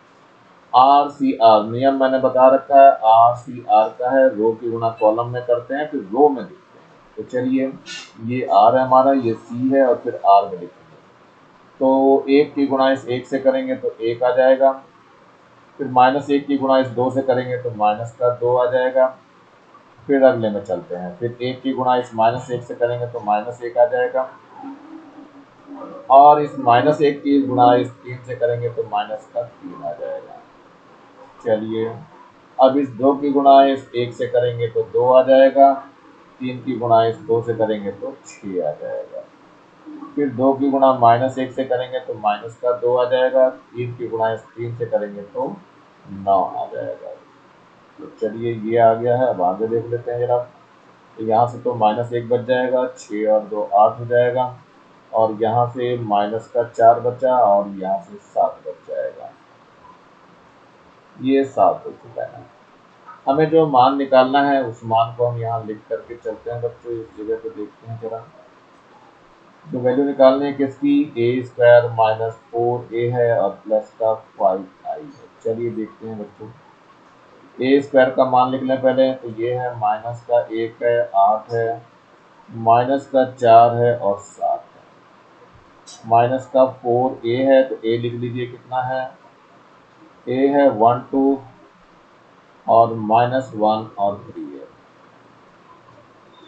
आर सी आर नियम मैंने बता रखा है, आर सी आर का है, रो की गुणा कॉलम में करते हैं फिर रो में लिखते हैं। तो चलिए ये आर है हमारा, ये सी है, और फिर आर में लिखेंगे। तो 1 की गुणा इस 1 से करेंगे तो 1 आ जाएगा, फिर माइनस 1 की गुणा इस 2 से करेंगे तो माइनस का 2 आ जाएगा। फिर अगले में चलते हैं, फिर 1 की गुणा इस माइनस 1 से करेंगे तो माइनस 1 आ जाएगा, और इस माइनस 1 की गुणा इस 3 से करेंगे तो माइनस का 3 आ जाएगा। चलिए अब इस 2 की गुणा इस 1 से करेंगे तो 2 आ जाएगा, 3 की गुणा इस 2 से करेंगे तो 6 आ जाएगा। फिर 2 की गुणा माइनस 1 से करेंगे तो माइनस का 2 आ जाएगा, 3 की गुणा इस 3 से करेंगे तो 9 आ जाएगा। तो चलिए ये आ गया है। अब आगे देख लेते हैं जरा। तो यहाँ से तो -1 बच जाएगा, 6 और 2 8 हो जाएगा, और यहाँ से माइनस का 4 बचा, और यहाँ से 7 बच जाएगा। ये 7 हो चुका है। हमें जो मान निकालना है उस मान को हम यहाँ लिख करके चलते हैं बच्चों। इस जगह पे देखते हैं जरा। जो वैल्यू निकालनी है किसकी, a² -4a है और प्लस का 5i है। चलिए देखते हैं बच्चों। a² का मान लिख लें पहले। तो ये है माइनस का 1 है, 8 है, माइनस का 4 है और 7 है। माइनस का 4a है तो a लिख लीजिए कितना है, a है 1 2 और -1 और 3 है।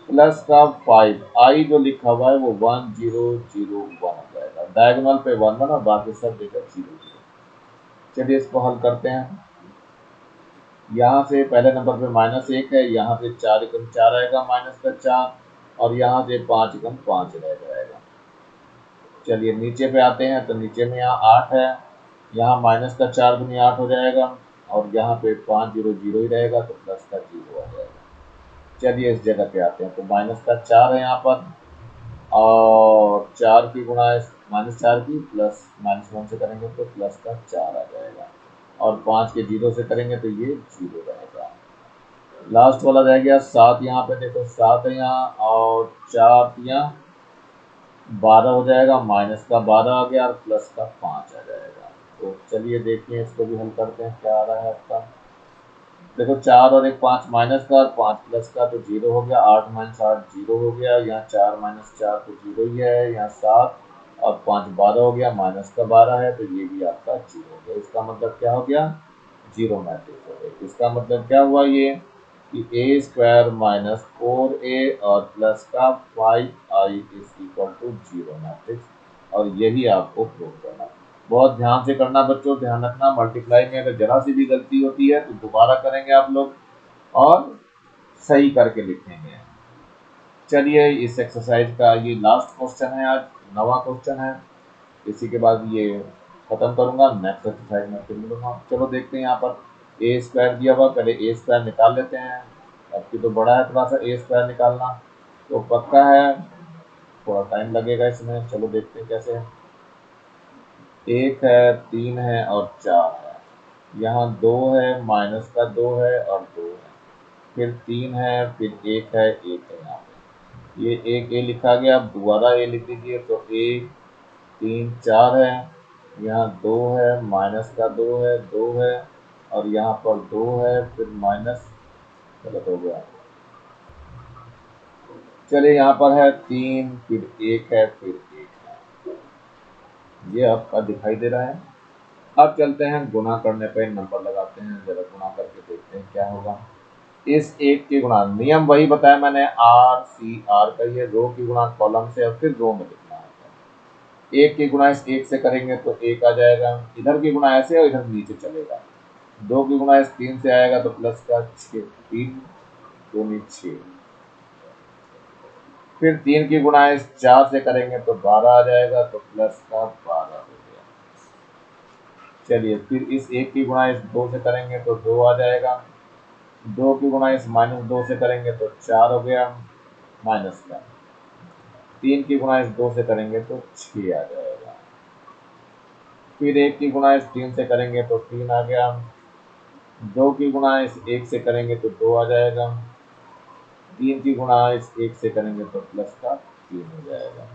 प्लस का 5 i जो लिखा हुआ है वो 1 0 0 1 हो जाएगा। डायगोनल पे 1 1 और बाकी सब जगह 0 0। चलिए इसको हल करते हैं। यहाँ से पहले नंबर पे -1 है, यहाँ से 4 एकम 4 आएगा, माइनस का 4, और यहाँ से 5 एकम 5 रह जाएगा। चलिए नीचे पे आते हैं। तो नीचे में यहाँ 8 है, यहाँ माइनस का 4 गुनी 8 हो जाएगा, और यहाँ पे 5 0 0 ही रहेगा तो प्लस का 0 आ जाएगा। चलिए इस जगह पे आते हैं। तो माइनस का 4 है यहाँ पर, और 4 की गुणा -4 की प्लस -1 से करेंगे तो प्लस का 4 आ जाएगा, और 5 के 0 से करेंगे तो ये 0 रहेगा। लास्ट वाला रह गया 7। यहाँ पे देखो 7 है यहाँ, और 4 यहाँ 12 हो जाएगा, माइनस का 12 आ गया और प्लस का 5 आ जाएगा। तो चलिए देखिए इसको भी हल करते हैं क्या आ रहा है आपका। देखो 4 और 1 5, माइनस का और 5 प्लस का तो 0 हो गया, 8 - 8 0 हो गया, यहाँ 4 - 4 तो 0 ही है, यहाँ 7 और 5 12 हो गया, माइनस का 12 है तो ये भी आपका 0 हो गया। इसका मतलब क्या हो गया, 0 मैट्रिक्स हो गया। इसका मतलब क्या हुआ ये कि a² -4a और प्लस का 5i = 0 मैट्रिक्स, और यही आपको प्रूव करना है। बहुत ध्यान से करना बच्चों, ध्यान रखना मल्टीप्लाई में अगर जरा सी भी गलती होती है तो दोबारा करेंगे आप लोग और सही करके लिखेंगे। चलिए इस एक्सरसाइज का ये लास्ट क्वेश्चन है, आज 9वां क्वेश्चन है। इसी के बाद ये खत्म करूंगा, नेक्स्ट एक्सरसाइज में फिर मिलूंगा। चलो देखते हैं यहाँ पर a² दिया हुआ, पहले a² निकाल लेते हैं। आपकी तो बड़ा है थोड़ा सा a² निकालना, तो पक्का है, थोड़ा टाइम लगेगा इसमें। चलो देखते हैं कैसे है। 1 है, 3 है और 4 है, यहाँ 2 है, माइनस का 2 है और 2 है, फिर 3 है, फिर 1 है, 1 है यहाँ पे। ये 1 a लिखा गया, अब दोबारा a लिख दीजिए। तो 1 3 4 है, यहाँ 2 है, माइनस का 2 है, 2 है, और यहाँ पर 2 है, फिर माइनस, गलत हो गया। चलिए यहाँ पर है 3, फिर 1 है, फिर 1 है, ये आपका दिखाई दे रहा है। अब चलते हैं गुणा करने पे नंबर लगाते हैं, जरा गुणा करके देखते हैं क्या होगा। इस 1 की गुणा, नियम वही बताया मैंने, आर सी आर का, ये रो की गुणा कॉलम से और फिर रो में लिखना है। 1 की गुणा इस 1 से करेंगे तो 1 आ जाएगा, इधर की गुणा ऐसे और इधर नीचे चलेगा। 2 की गुणा इस 3 से आएगा तो प्लस का 6, 3 दूनी 6। फिर 3 की गुणा इस 4 से करेंगे तो 12 आ जाएगा, तो प्लस का 12 हो गया। चलिए फिर इस 1 की गुणा इस 2 से करेंगे तो 2 आ जाएगा, 2 की गुणा इस -2 से करेंगे तो 4 हो गया, माइनस का 3 की गुणा इस 2 से करेंगे तो 6 आ जाएगा। फिर 1 की गुणा इस 3 से करेंगे तो 3 आ गया, 2 की गुणा इस 1 से करेंगे तो 2 आ जाएगा, 3 की गुणा इस 1 से करेंगे तो प्लस का 3 हो जाएगा।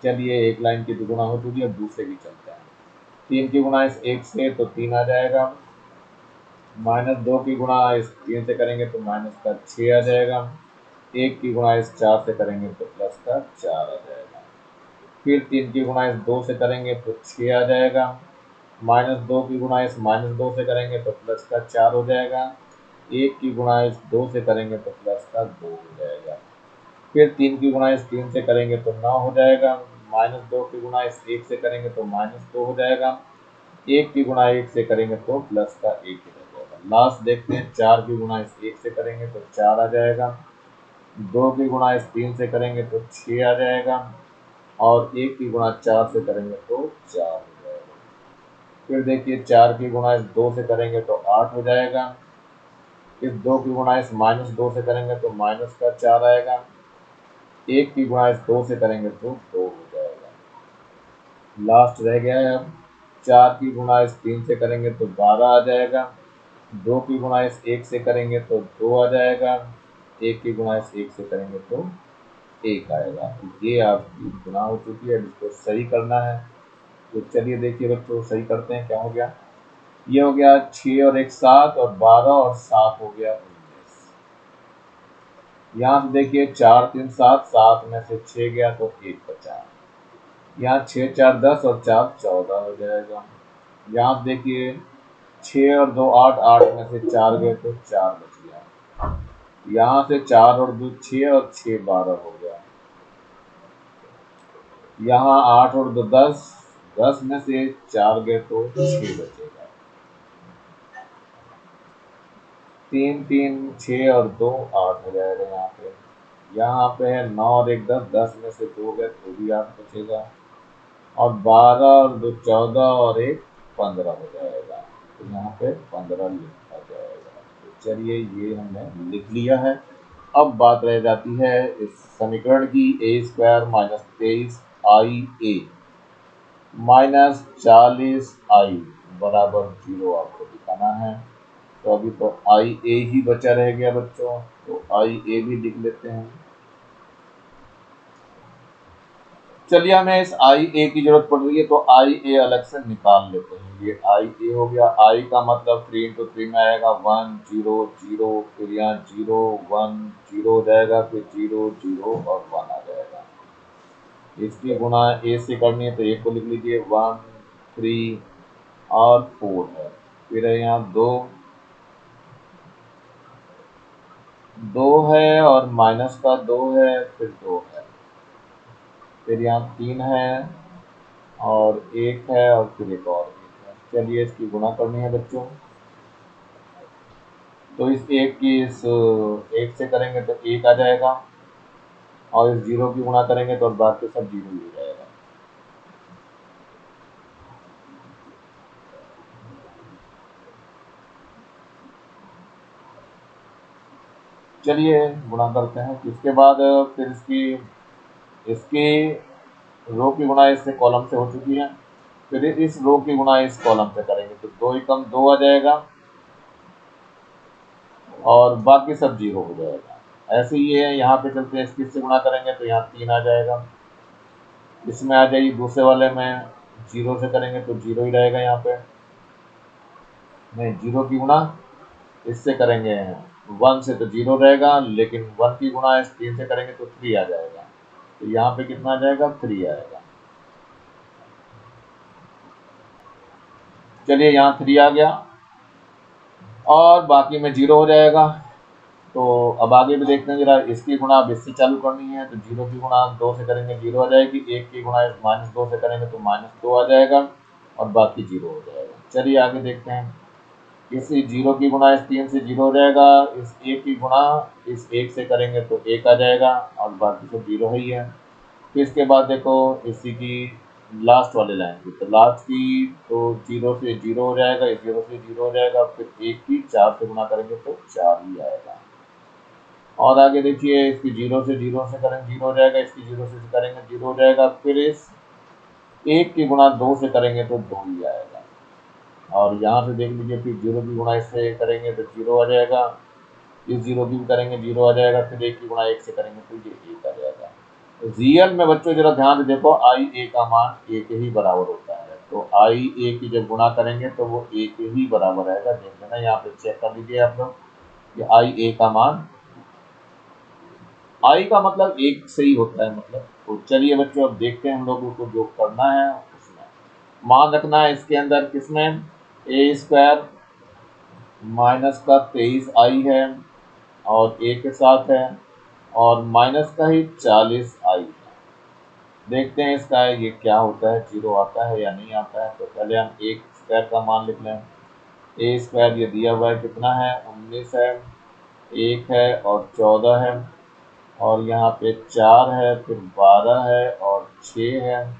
चलिए एक लाइन की दुगुना हो चुकी है, अब दूसरे की चलते हैं। 3 की गुणा इस 1 से तो 3 आ जाएगा, -2 की गुणा इस 3 से करेंगे तो माइनस का 6 आ जाएगा, 1 की गुणा इस 4 से करेंगे तो प्लस का 4 आ जाएगा। फिर 3 की गुणा इस 2 से करेंगे तो 6 आ जाएगा, -2 की गुणा इस -2 से करेंगे तो प्लस का 4 हो जाएगा, 1 की गुणा इस 2 से करेंगे तो प्लस का 2 हो जाएगा। फिर 3 की गुणा इस 3 से करेंगे तो 9 हो जाएगा, -2 की गुणा इस 1 से करेंगे तो -2 हो जाएगा, 1 की गुणा 1 से करेंगे तो प्लस का 1 ही रह जाएगा। लास्ट देखते हैं, 4 की गुणा इस 1 से करेंगे तो 4 आ जाएगा, 2 की गुणा इस 3 से करेंगे तो 6 आ जाएगा, और 1 की गुणा 4 से करेंगे तो 4 हो जाएगा। फिर देखिए 4 की गुणा इस 2 से करेंगे तो 8 हो जाएगा। इस 2 की गुणा इस -2 से करेंगे तो -4 आएगा। 1 की गुणा इस 2 से करेंगे तो 2 हो जाएगा। लास्ट रह गया है अब 4 की गुणा इस 3 से करेंगे तो 12 आ जाएगा। 2 की गुणा इस 1 से करेंगे तो 2 आ जाएगा। 1 की गुणा इस 1 से करेंगे तो 1 आएगा। तो ये आपकी गुणा हो चुकी है, जिसको सही करना है। तो चलिए देखिए बच्चों, सही करते हैं। क्या हो गया? ये हो गया 6 और 1 7, और 12 और 7 हो गया 19। यहाँ से देखिए 4 3 7, 7 में से 6 गया तो 1 बचा। यहाँ 6 4 10 और 4 14 हो जाएगा। यहाँ से देखिए 6 और 2 8, 8 में से 4 गए तो 4 बच गया। यहाँ से 4 और 2 6 और 6 12 हो गया। यहाँ 8 और 2 10, 10 में से 4 गए तो 6 बचेगा। 3 3 6 और 2 8 हो जाएगा। यहाँ पे है 9 और 1 10, 10 में से 2 गए तो भी 8 बचेगा। और 12 और 2 14 और 1 15 हो जाएगा। तो यहाँ पे 15 लिखा जाएगा। तो चलिए ये हमने लिख लिया है। अब बात रह जाती है इस समीकरण की, a² माइनस 23 आई ए माइनस 40 आई बराबर 0 आपको दिखाना है। तो अभी तो आई ए ही बचा रह गया बच्चों, तो आई ए भी लिख लेते हैं। चलिए हमें इस आई ए की जरूरत पड़ रही है, तो आई ए अलग से निकाल लेते हैं। ये आई ए हो गया। आई का मतलब 3 इंटू 3 में आएगा 1 0 0, फिर यहाँ 0 1 0 हो जाएगा, फिर 0 0 और 1 आ जाएगा। इसकी गुणा ए से करनी है तो एक को लिख लीजिए, 1 3 और 4 है। फिर है यहाँ 2 है और माइनस का 2 है, फिर 2 है। फिर यहाँ 3 है और 1 है, और फिर एक और 1 है। चलिए इसकी गुणा करनी है बच्चों। तो इस 1 की इस 1 से करेंगे तो 1 आ जाएगा, और इस 0 की गुणा करेंगे तो बाकी सब 0 ही हो जाएगा। चलिए गुणा करते हैं। इसके बाद फिर इसकी रो की गुणा इससे कॉलम से हो चुकी है। फिर इस रो की गुणा इस कॉलम से करेंगे तो 2 एकम 2 आ जाएगा, और बाकी सब 0 हो जाएगा। ऐसे ही है, यहाँ पे चलते हैं। इसकी से गुणा करेंगे तो यहाँ 3 आ जाएगा। इसमें आ जाइए, दूसरे वाले में 0 से करेंगे तो 0 ही रहेगा। यहाँ पे नहीं, 0 की गुणा इससे करेंगे 1 से तो 0 रहेगा, लेकिन 1 की गुणा इस 3 से करेंगे तो 3 आ जाएगा। तो यहाँ पे कितना आ जाएगा? 3 आएगा। चलिए यहाँ 3 आ गया, और बाकी में 0 हो जाएगा। तो अब आगे भी देखते हैं जरा। इसकी गुणा अब इससे चालू करनी है, तो 0 की गुणा 2 से करेंगे 0 आ जाएगी। 1 की गुणा -2 से करेंगे तो -2 आ जाएगा, और बाकी 0 हो जाएगा। चलिए आगे देखते हैं। इस 0 की गुणा इस 3 से 0 हो जाएगा। इस 1 की गुणा इस 1 से करेंगे तो 1 आ जाएगा, और बाकी सब 0 ही है। फिर इसके बाद देखो इसी की लास्ट वाले लाइन की, तो लास्ट की तो 0 से 0 हो जाएगा, इस 0 से 0 हो जाएगा। फिर 1 की 4 से गुणा करेंगे तो 4 ही आएगा। और आगे देखिए, इसकी 0 से 0 से करेंगे 0 हो जाएगा, इसकी 0 से करेंगे 0 हो जाएगा। फिर इस 1 की गुणा 2 से करेंगे तो 2 ही आएगा। और यहाँ से देख लीजिए, फिर 0 की गुणा इससे करेंगे तो 0 आ जाएगा। इस 0 की भी करेंगे 0 आ जाएगा। फिर 1 की गुणा 1 से करेंगे तो ये 1 आ जाएगा। रियल में बच्चों जरा ध्यान से देखो, आई ए का मान 1 ही बराबर होता है। तो आई ए की जब गुणा करेंगे तो वो 1 ही बराबर आएगा। देख लेना, यहाँ पे चेक कर लीजिए आप लोग कि आई ए का मान, आई का मतलब 1 से ही होता है मतलब। तो चलिए बच्चों, अब देखते हैं हम लोगों को जो करना है उसमें मान रखना है। इसके अंदर किसमें? a² माइनस का 23 आई है, और ए के साथ है, और माइनस का ही 40 आई है। देखते हैं इसका ये क्या होता है, 0 आता है या नहीं आता है। तो पहले हम a² का मान लिख लें। a² ये दिया हुआ है, कितना है? 19 है, 1 है और 14 है, और यहाँ पे 4 है, फिर 12 है और 6 है।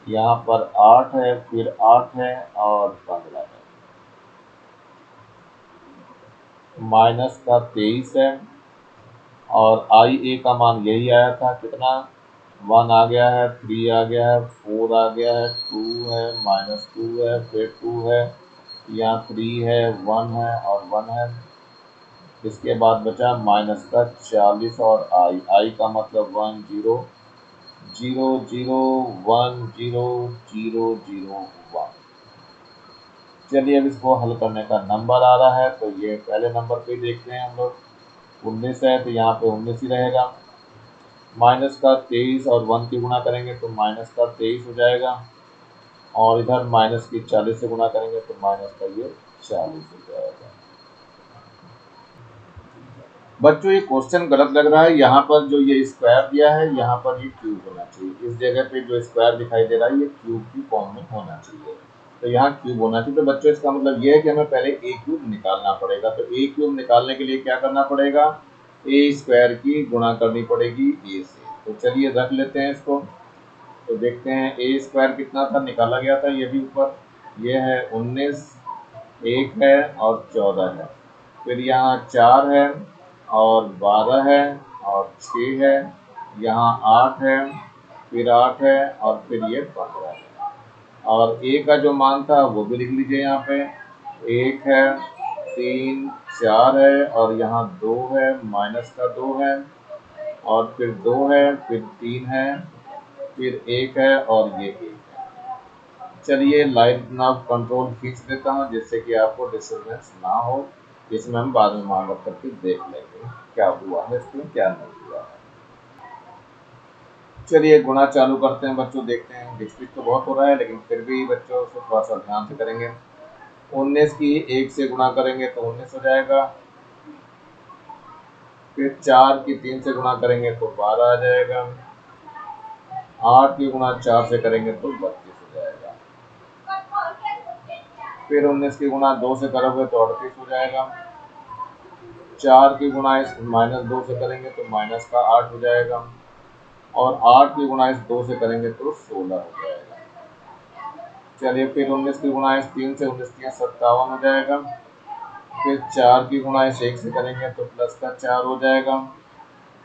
यहाँ पर 8 है, फिर 8 है और 15 है, माइनस का 23 है और आई ए का मान यही आया था, कितना 1 आ गया है, 3 आ गया है, 4 आ गया है, 2 है, -2 है, फिर 2 है, यहाँ 3 है, 1 है और 1 है। इसके बाद बचा माइनस का 40 और आई का मतलब 1 0 0 0 1 0 0 0 1। चलिए अब इसको हल करने का नंबर आ रहा है, तो ये पहले नंबर पे देखते हैं हम लोग। 19 है तो यहाँ पे 19 ही रहेगा। माइनस का 23 और 1 की गुणा करेंगे तो माइनस का 23 हो जाएगा और इधर माइनस की 40 से गुणा करेंगे तो माइनस का ये 40 हो जाएगा। बच्चों ये क्वेश्चन गलत लग रहा है, यहाँ पर जो ये स्क्वायर दिया है यहाँ पर ये क्यूब होना चाहिए। इस जगह पे जो स्क्वायर दिखाई दे रहा है ये क्यूब की फॉर्म में होना चाहिए, तो यहाँ क्यूब होना चाहिए। तो बच्चों इसका मतलब ये है कि हमें पहले ए क्यूब निकालना पड़ेगा। तो ए क्यूब निकालने के लिए क्या करना पड़ेगा, ए स्क्वायर की गुणा करनी पड़ेगी ए से। तो चलिए रख लेते हैं इसको। तो देखते हैं ए स्क्वायर कितना था, निकाला गया था ये भी ऊपर, ये है 19, 1 है और 14 है, फिर यहाँ 4 है और 12 है और 6 है, यहाँ 8 है, फिर 8 है और फिर ये 15 है। और ए का जो मान था वो भी लिख लीजिए यहाँ पे, 1 है, 3, 4 है और यहाँ 2 है, माइनस का 2 है और फिर 2 है, फिर 3 है, फिर 1 है और ये 1 है। चलिए लाइट नाउ कंट्रोल खींच देता हूँ जिससे कि आपको डिस्टर्बेंस ना हो। इसमें हम बाद में मान रख करके देख लेंगे क्या हुआ है इसमें, क्या नहीं हुआ है। चलिए गुणा चालू करते हैं बच्चों, देखते हैं। डिस्प्यूट तो बहुत हो रहा है लेकिन फिर भी बच्चों उसको थोड़ा सा ध्यान से करेंगे। 19 की 1 से गुणा करेंगे तो 19 हो जाएगा, फिर 4 की 3 से गुणा करेंगे तो 12 आ जाएगा, 8 की गुणा 4 से करेंगे तो 32 हो जाएगा, फिर 19 की गुणा 2 से करोगे तो 38 हो जाएगा, 4 की गुणा इस -2 से करेंगे तो माइनस का 8 हो जाएगा और 8 की गुणा इस 2 से करेंगे तो 16 हो जाएगा। चलिए फिर 19 की गुणा इस 3 से, 19 3 57 हो जाएगा, फिर 4 की गुणा इस 1 से करेंगे तो प्लस का 4 हो जाएगा,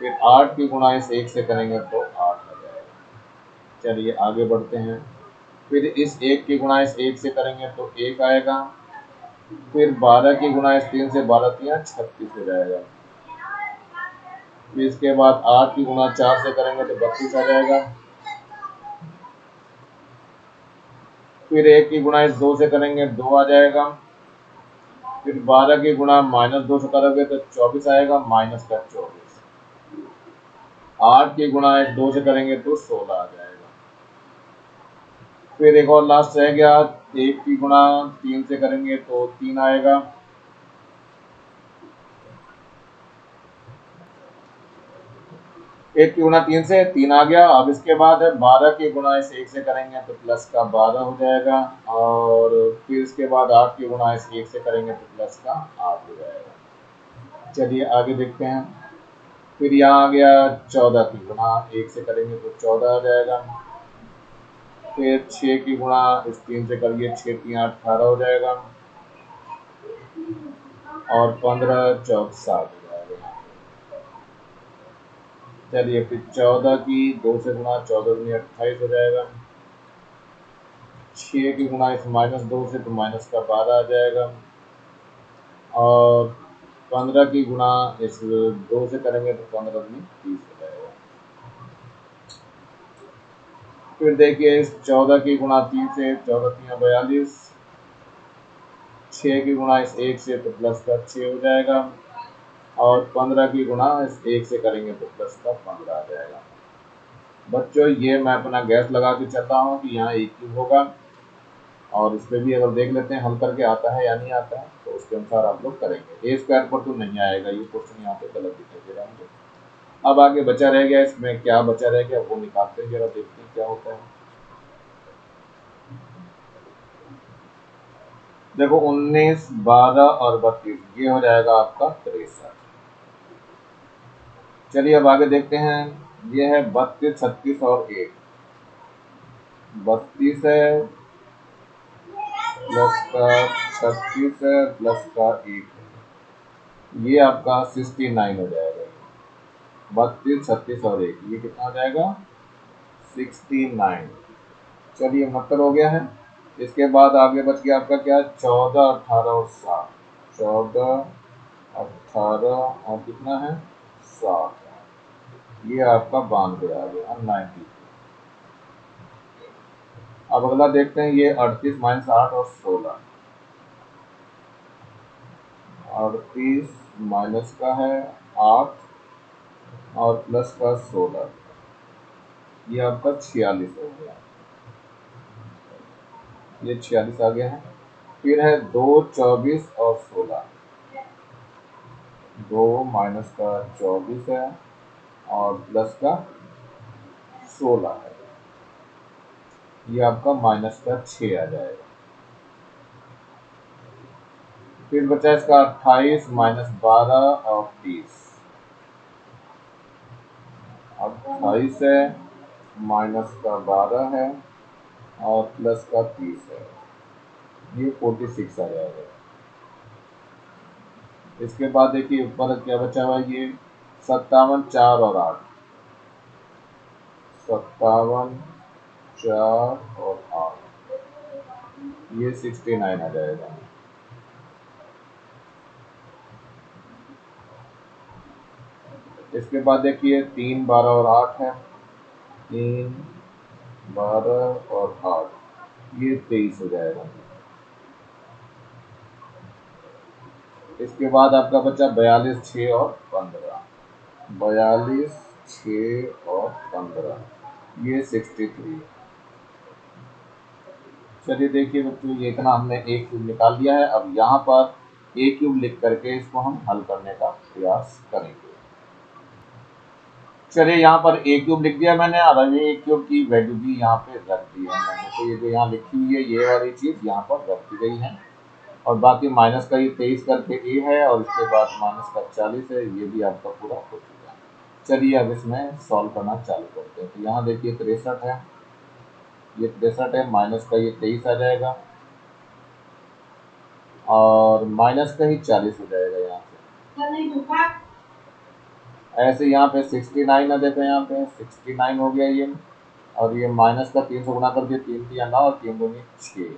फिर 8 की गुणा इस 1 से करेंगे तो 8 हो जाएगा। चलिए आगे बढ़ते हैं। फिर इस 1 की गुणा इस 1 से करेंगे तो 1 आएगा, फिर 12 की गुणा इस 3 से, 12 3 36 हो जाएगा, फिर इसके बाद 8 की गुणा 4 से करेंगे तो 32 आ जाएगा, फिर 1 की गुणा इस 2 से करेंगे 2 आ जाएगा, फिर 12 की गुणा -2 से करोगे तो 24 आएगा, माइनस का 24, 8 की गुणा इस 2 से करेंगे तो 16 आ जाएगा, फिर एक और लास्ट रह गया, 1 की गुणा 3 से करेंगे तो 3 आएगा, एक की गुणा 3 से 3 आ गया। अब इसके बाद है 12 की गुणा इस 1 से करेंगे तो प्लस का 12 हो जाएगा और फिर इसके बाद 8 की गुणा इस 1 से करेंगे तो प्लस का 8 हो जाएगा। चलिए आगे देखते हैं। फिर यहाँ आ गया 14 की गुणा 1 से करेंगे तो 14 आ जाएगा, फिर 6 की गुणा इस 3 से करिए, 6 3 8 18 हो जाएगा और 15 चौक 7 हो जाएगा। चलिए फिर 14 की 2 से गुणा, 14 दूनी 28 हो जाएगा, 6 की गुणा इस -2 से तो माइनस का 12 आ जाएगा और 15 की गुणा इस 2 से करेंगे तो 15 दूनी 30 हो जाएगा। फिर देखिए इस 14 की गुणा 3 से, 14 3 42, 6 की गुणा इस 1 से तो प्लस का 6 हो जाएगा और 15 की गुणा इस 1 से करेंगे तो प्लस का 15 आ जाएगा। बच्चों ये मैं अपना गैस लगा के चल रहा हूँ कि यहाँ एक क्यूब होगा और इस पर भी अगर देख लेते हैं हल करके आता है या नहीं आता है, तो उसके अनुसार आप लोग करेंगे। ए स्क्वायर पर तो नहीं आएगा, ये क्वेश्चन यहाँ पे गलत दिखाई दे रहा है मुझे। अब आगे बचा रह गया, इसमें क्या बचा रह गया वो निकालते हैं, जरा देखते हैं क्या होता है। देखो 19, 12 और 32 ये हो जाएगा आपका 63। चलिए अब आगे देखते हैं। ये है 32, 36 और 1। 32 है प्लस का 36 है प्लस का 1 है, ये आपका 69 हो जाएगा। 32, 36 और 1, ये कितना हो जाएगा 69। चलिए 69 हो गया है। इसके बाद आगे बच गया आपका क्या, 14, 18 और 7। 14, 18 और कितना है 7, ये आपका 92 आ गया 90। अब अगला देखते हैं, ये 38 माइनस 8 और 16। 38 माइनस का है 8 और प्लस का 16, ये आपका 46 हो गया, ये 46 आ गया है। फिर है 2, 24 और 16। 2 माइनस का 24 है और प्लस का 16 है, ये आपका माइनस का 6 आ जाएगा। फिर बचा इसका 28 माइनस 12 और 30। 28 है माइनस का 12 है और प्लस का 30 है, ये 46 आ जाएगा। इसके बाद देखिए ऊपर क्या बचा हुआ है, ये 57, 4 और 8। 57, 4 और 8, ये 69 आ जाएगा। इसके बाद देखिए 3, 12 और 8 है। 3, 12 और 8, ये 23 हो जाएगा। इसके बाद आपका बचा 42, 6 और 15। 42, 6 और 15, ये 63। चलिए देखिए बच्चों, ये इतना हमने ए क्यूब निकाल लिया है। अब यहाँ पर ए क्यूब लिख करके इसको हम हल करने का प्रयास करेंगे। चलिए यहाँ पर ए क्यूब लिख दिया मैंने, और अभी ए क्यूब की वैल्यू भी यहाँ पे रख दी है मैंने। तो ये जो यहाँ लिखी हुई है ये वाली चीज़ यहाँ पर रख दी गई है, और बाकी माइनस का ये 23 करके ए है, और इसके बाद माइनस का 40 है, ये भी आपका पूरा हो चुका है। चलिए अब इसमें सॉल्व करना चालू करते हैं। तो यहाँ देखिए 63 है, ये 63 है, माइनस का ये 23 आ जाएगा और माइनस का ही 40 हो जाएगा यहाँ से। ऐसे यहाँ पे 69 है, देखो यहाँ पे 69 हो गया ये, और ये माइनस का 3 से गुणा कर दिया, 3 तिया 9 और 3 दूनी 6।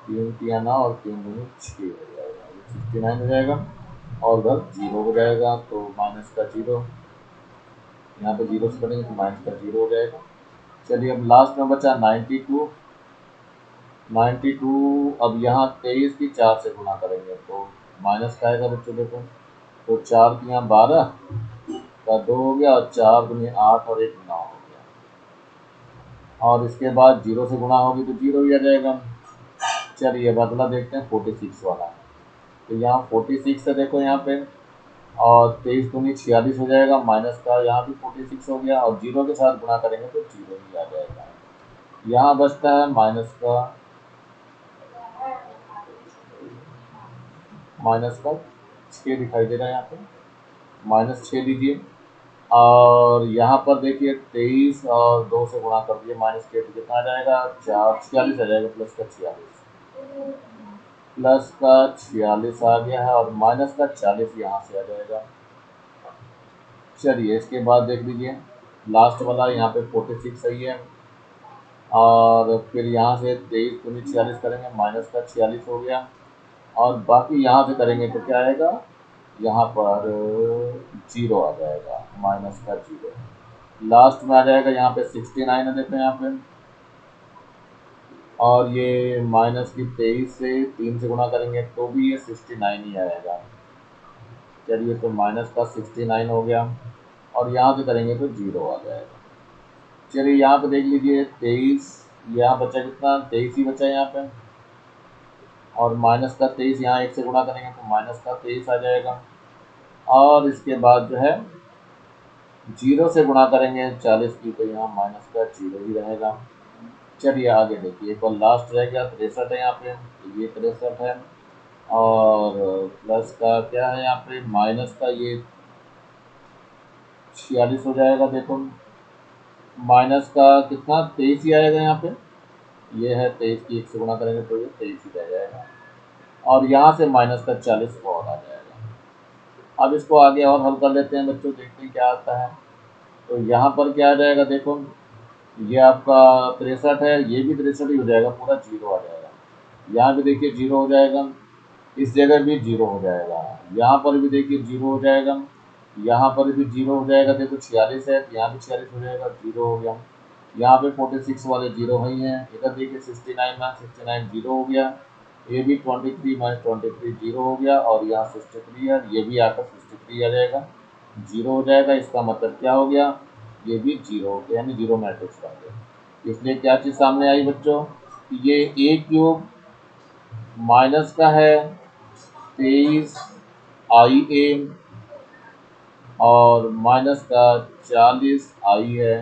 3 तिया 9 और 3 दूनी 6 हो जाएगा, ये 69 हो जाएगा। और उधर 0 हो जाएगा, तो माइनस का 0, यहाँ पे 0 से करेंगे तो माइनस का 0 हो जाएगा। चलिए अब लास्ट में बचा 92। 92, अब यहाँ 23 की 4 से गुणा करेंगे तो माइनस का आएगा बच्चों, देखो तो 4 की यहाँ 12 का 2 हो गया, और 4 दूनी 8 और 1 9 हो गया, और इसके बाद 0 से गुणा होगी तो 0 ही आ जाएगा। चलिए अब अगला देखते हैं 46 वाला। तो यहाँ 46 है, देखो यहाँ पे, और 23 दूनी 46 हो जाएगा, माइनस का यहाँ भी 46 हो गया, और 0 के साथ गुणा करेंगे तो 0 ही आ जाएगा। यहाँ बचता है माइनस का 6 दिखाई दे रहा है यहाँ पे, -6 लीजिए। और यहाँ पर देखिए 23 और 2 से गुणा कर दिए माइनस के, तो कितना आ जाएगा 4, 46 आ जाएगा, प्लस का 46, प्लस का 46 आ गया है, और माइनस का 40 यहाँ से आ जाएगा। चलिए इसके बाद देख लीजिए लास्ट वाला, यहाँ पे 46 सही है, और फिर यहाँ से 23 दूनी 46 करेंगे, माइनस का 46 हो गया, और बाकी यहाँ से करेंगे तो क्या आएगा, यहाँ पर 0 आ जाएगा, माइनस का 0। लास्ट में आ जाएगा यहाँ पे 69 है, देखो यहाँ पे, और ये माइनस की 23 से 3 से गुणा करेंगे तो भी ये 69 ही आएगा। चलिए तो माइनस का 69 हो गया, और यहाँ से करेंगे तो 0 आ जाएगा। चलिए यहाँ पे देख लीजिए 23, यहाँ बचा कितना 23 ही बचा यहाँ पे, और माइनस का 23 यहाँ 1 से गुणा करेंगे तो माइनस का 23 आ जाएगा, और इसके बाद जो है 0 से गुणा करेंगे 40 की, तो यहाँ माइनस का 0 ही रहेगा। चलिए आगे देखिए, एक और लास्ट रह गया 63 है यहाँ पे, तो ये 63 है, और प्लस का क्या है यहाँ पे, माइनस का ये 46 हो जाएगा, देखो माइनस का कितना 23 ही आएगा यहाँ पे। ये है 23 की 1 से गुणा करेंगे तो ये 23 ही रह जाएगा, और यहाँ से माइनस का 40 और आ जाएगा। अब इसको आगे और हल कर लेते हैं बच्चों, देखते हैं क्या आता है। तो यहाँ पर क्या आ जाएगा, देखो ये आपका 63 है, ये भी 63 ही हो जाएगा, पूरा जीरो आ जाएगा। यहाँ भी देखिए जीरो हो जाएगा, इस जगह भी जीरो हो जाएगा, यहाँ पर भी देखिए जीरो हो जाएगा, यहाँ पर भी जीरो हो जाएगा। देखो 46 है, यहाँ भी 46 हो जाएगा, जीरो हो गया। यहाँ पे 46 वाले जीरो ही हैं। इधर देखिए 69 में 69 जीरो हो गया, ये भी 23 माइनस 23 जीरो हो गया, और यहाँ 63 है, ये भी आकर 63 आ जाएगा, जीरो हो जाएगा। इसका मतलब क्या हो गया, ये भी जीरो हो गया, यानी जीरो मैट्रिक्स बन गया। इसलिए क्या चीज़ सामने आई बच्चों, ये ए क्यूब माइनस का है 23 आई ए, और माइनस का 40 आई है,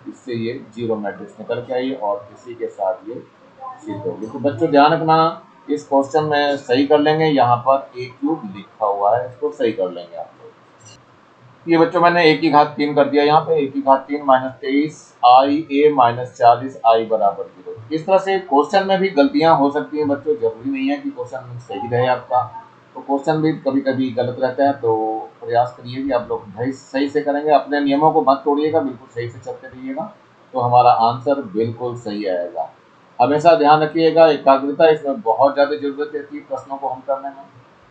इससे ये जीरो मैट्रिक्स निकल के आई, और इसी के साथ ये सिद्ध होगी। तो बच्चों ध्यान रखना, इस क्वेश्चन में सही कर लेंगे, यहाँ पर ए क्यूब लिखा हुआ है, इसको सही कर लेंगे आप लोग। ये बच्चों मैंने ए की घात 3 कर दिया, यहाँ पे ए की घात 3 माइनस 23 आई ए माइनस 40 आई बराबर 0। इस तरह से क्वेश्चन में भी गलतियां हो सकती हैं बच्चों, जरूरी नहीं है कि क्वेश्चन सही रहे आपका। तो क्वेश्चन भी कभी कभी गलत रहता है, तो प्रयास करिए कि आप लोग भाई सही से करेंगे, अपने नियमों को मत तोड़िएगा, बिल्कुल सही से चलते रहिएगा, तो हमारा आंसर बिल्कुल सही आएगा। हमेशा ध्यान रखिएगा, एकाग्रता इसमें बहुत ज़्यादा जरूरत रहती है प्रश्नों को हल करने में,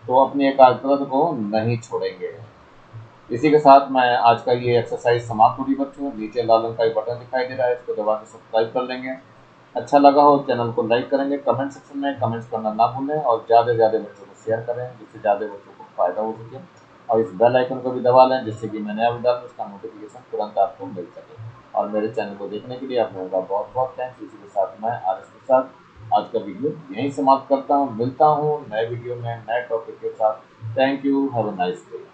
तो अपनी एकाग्रता को नहीं छोड़ेंगे। इसी के साथ मैं आज का ये एक्सरसाइज समाप्त हो रही बच्चों। नीचे लाल रंग का एक बटन दिखाई दे रहा है, इसको दबा के सब्सक्राइब कर लेंगे। अच्छा लगा हो चैनल को लाइक करेंगे, कमेंट सेक्शन में कमेंट्स करना ना भूलें, और ज़्यादा से ज़्यादा बच्चों को शेयर करें, जिससे ज़्यादा बच्चों को फायदा हो सके। और इस बेल आइकन को भी दबा लें, जिससे कि मैं नया वीडियो डालूं उसका नोटिफिकेशन तुरंत आपको मिल सके। और मेरे चैनल को देखने के लिए आप लोगों का बहुत बहुत थैंक्स। इसी के साथ मैं आर एस के साथ आज का वीडियो यहीं समाप्त करता हूँ। मिलता हूँ नए वीडियो में नए टॉपिक के साथ। Thank you, have a nice day.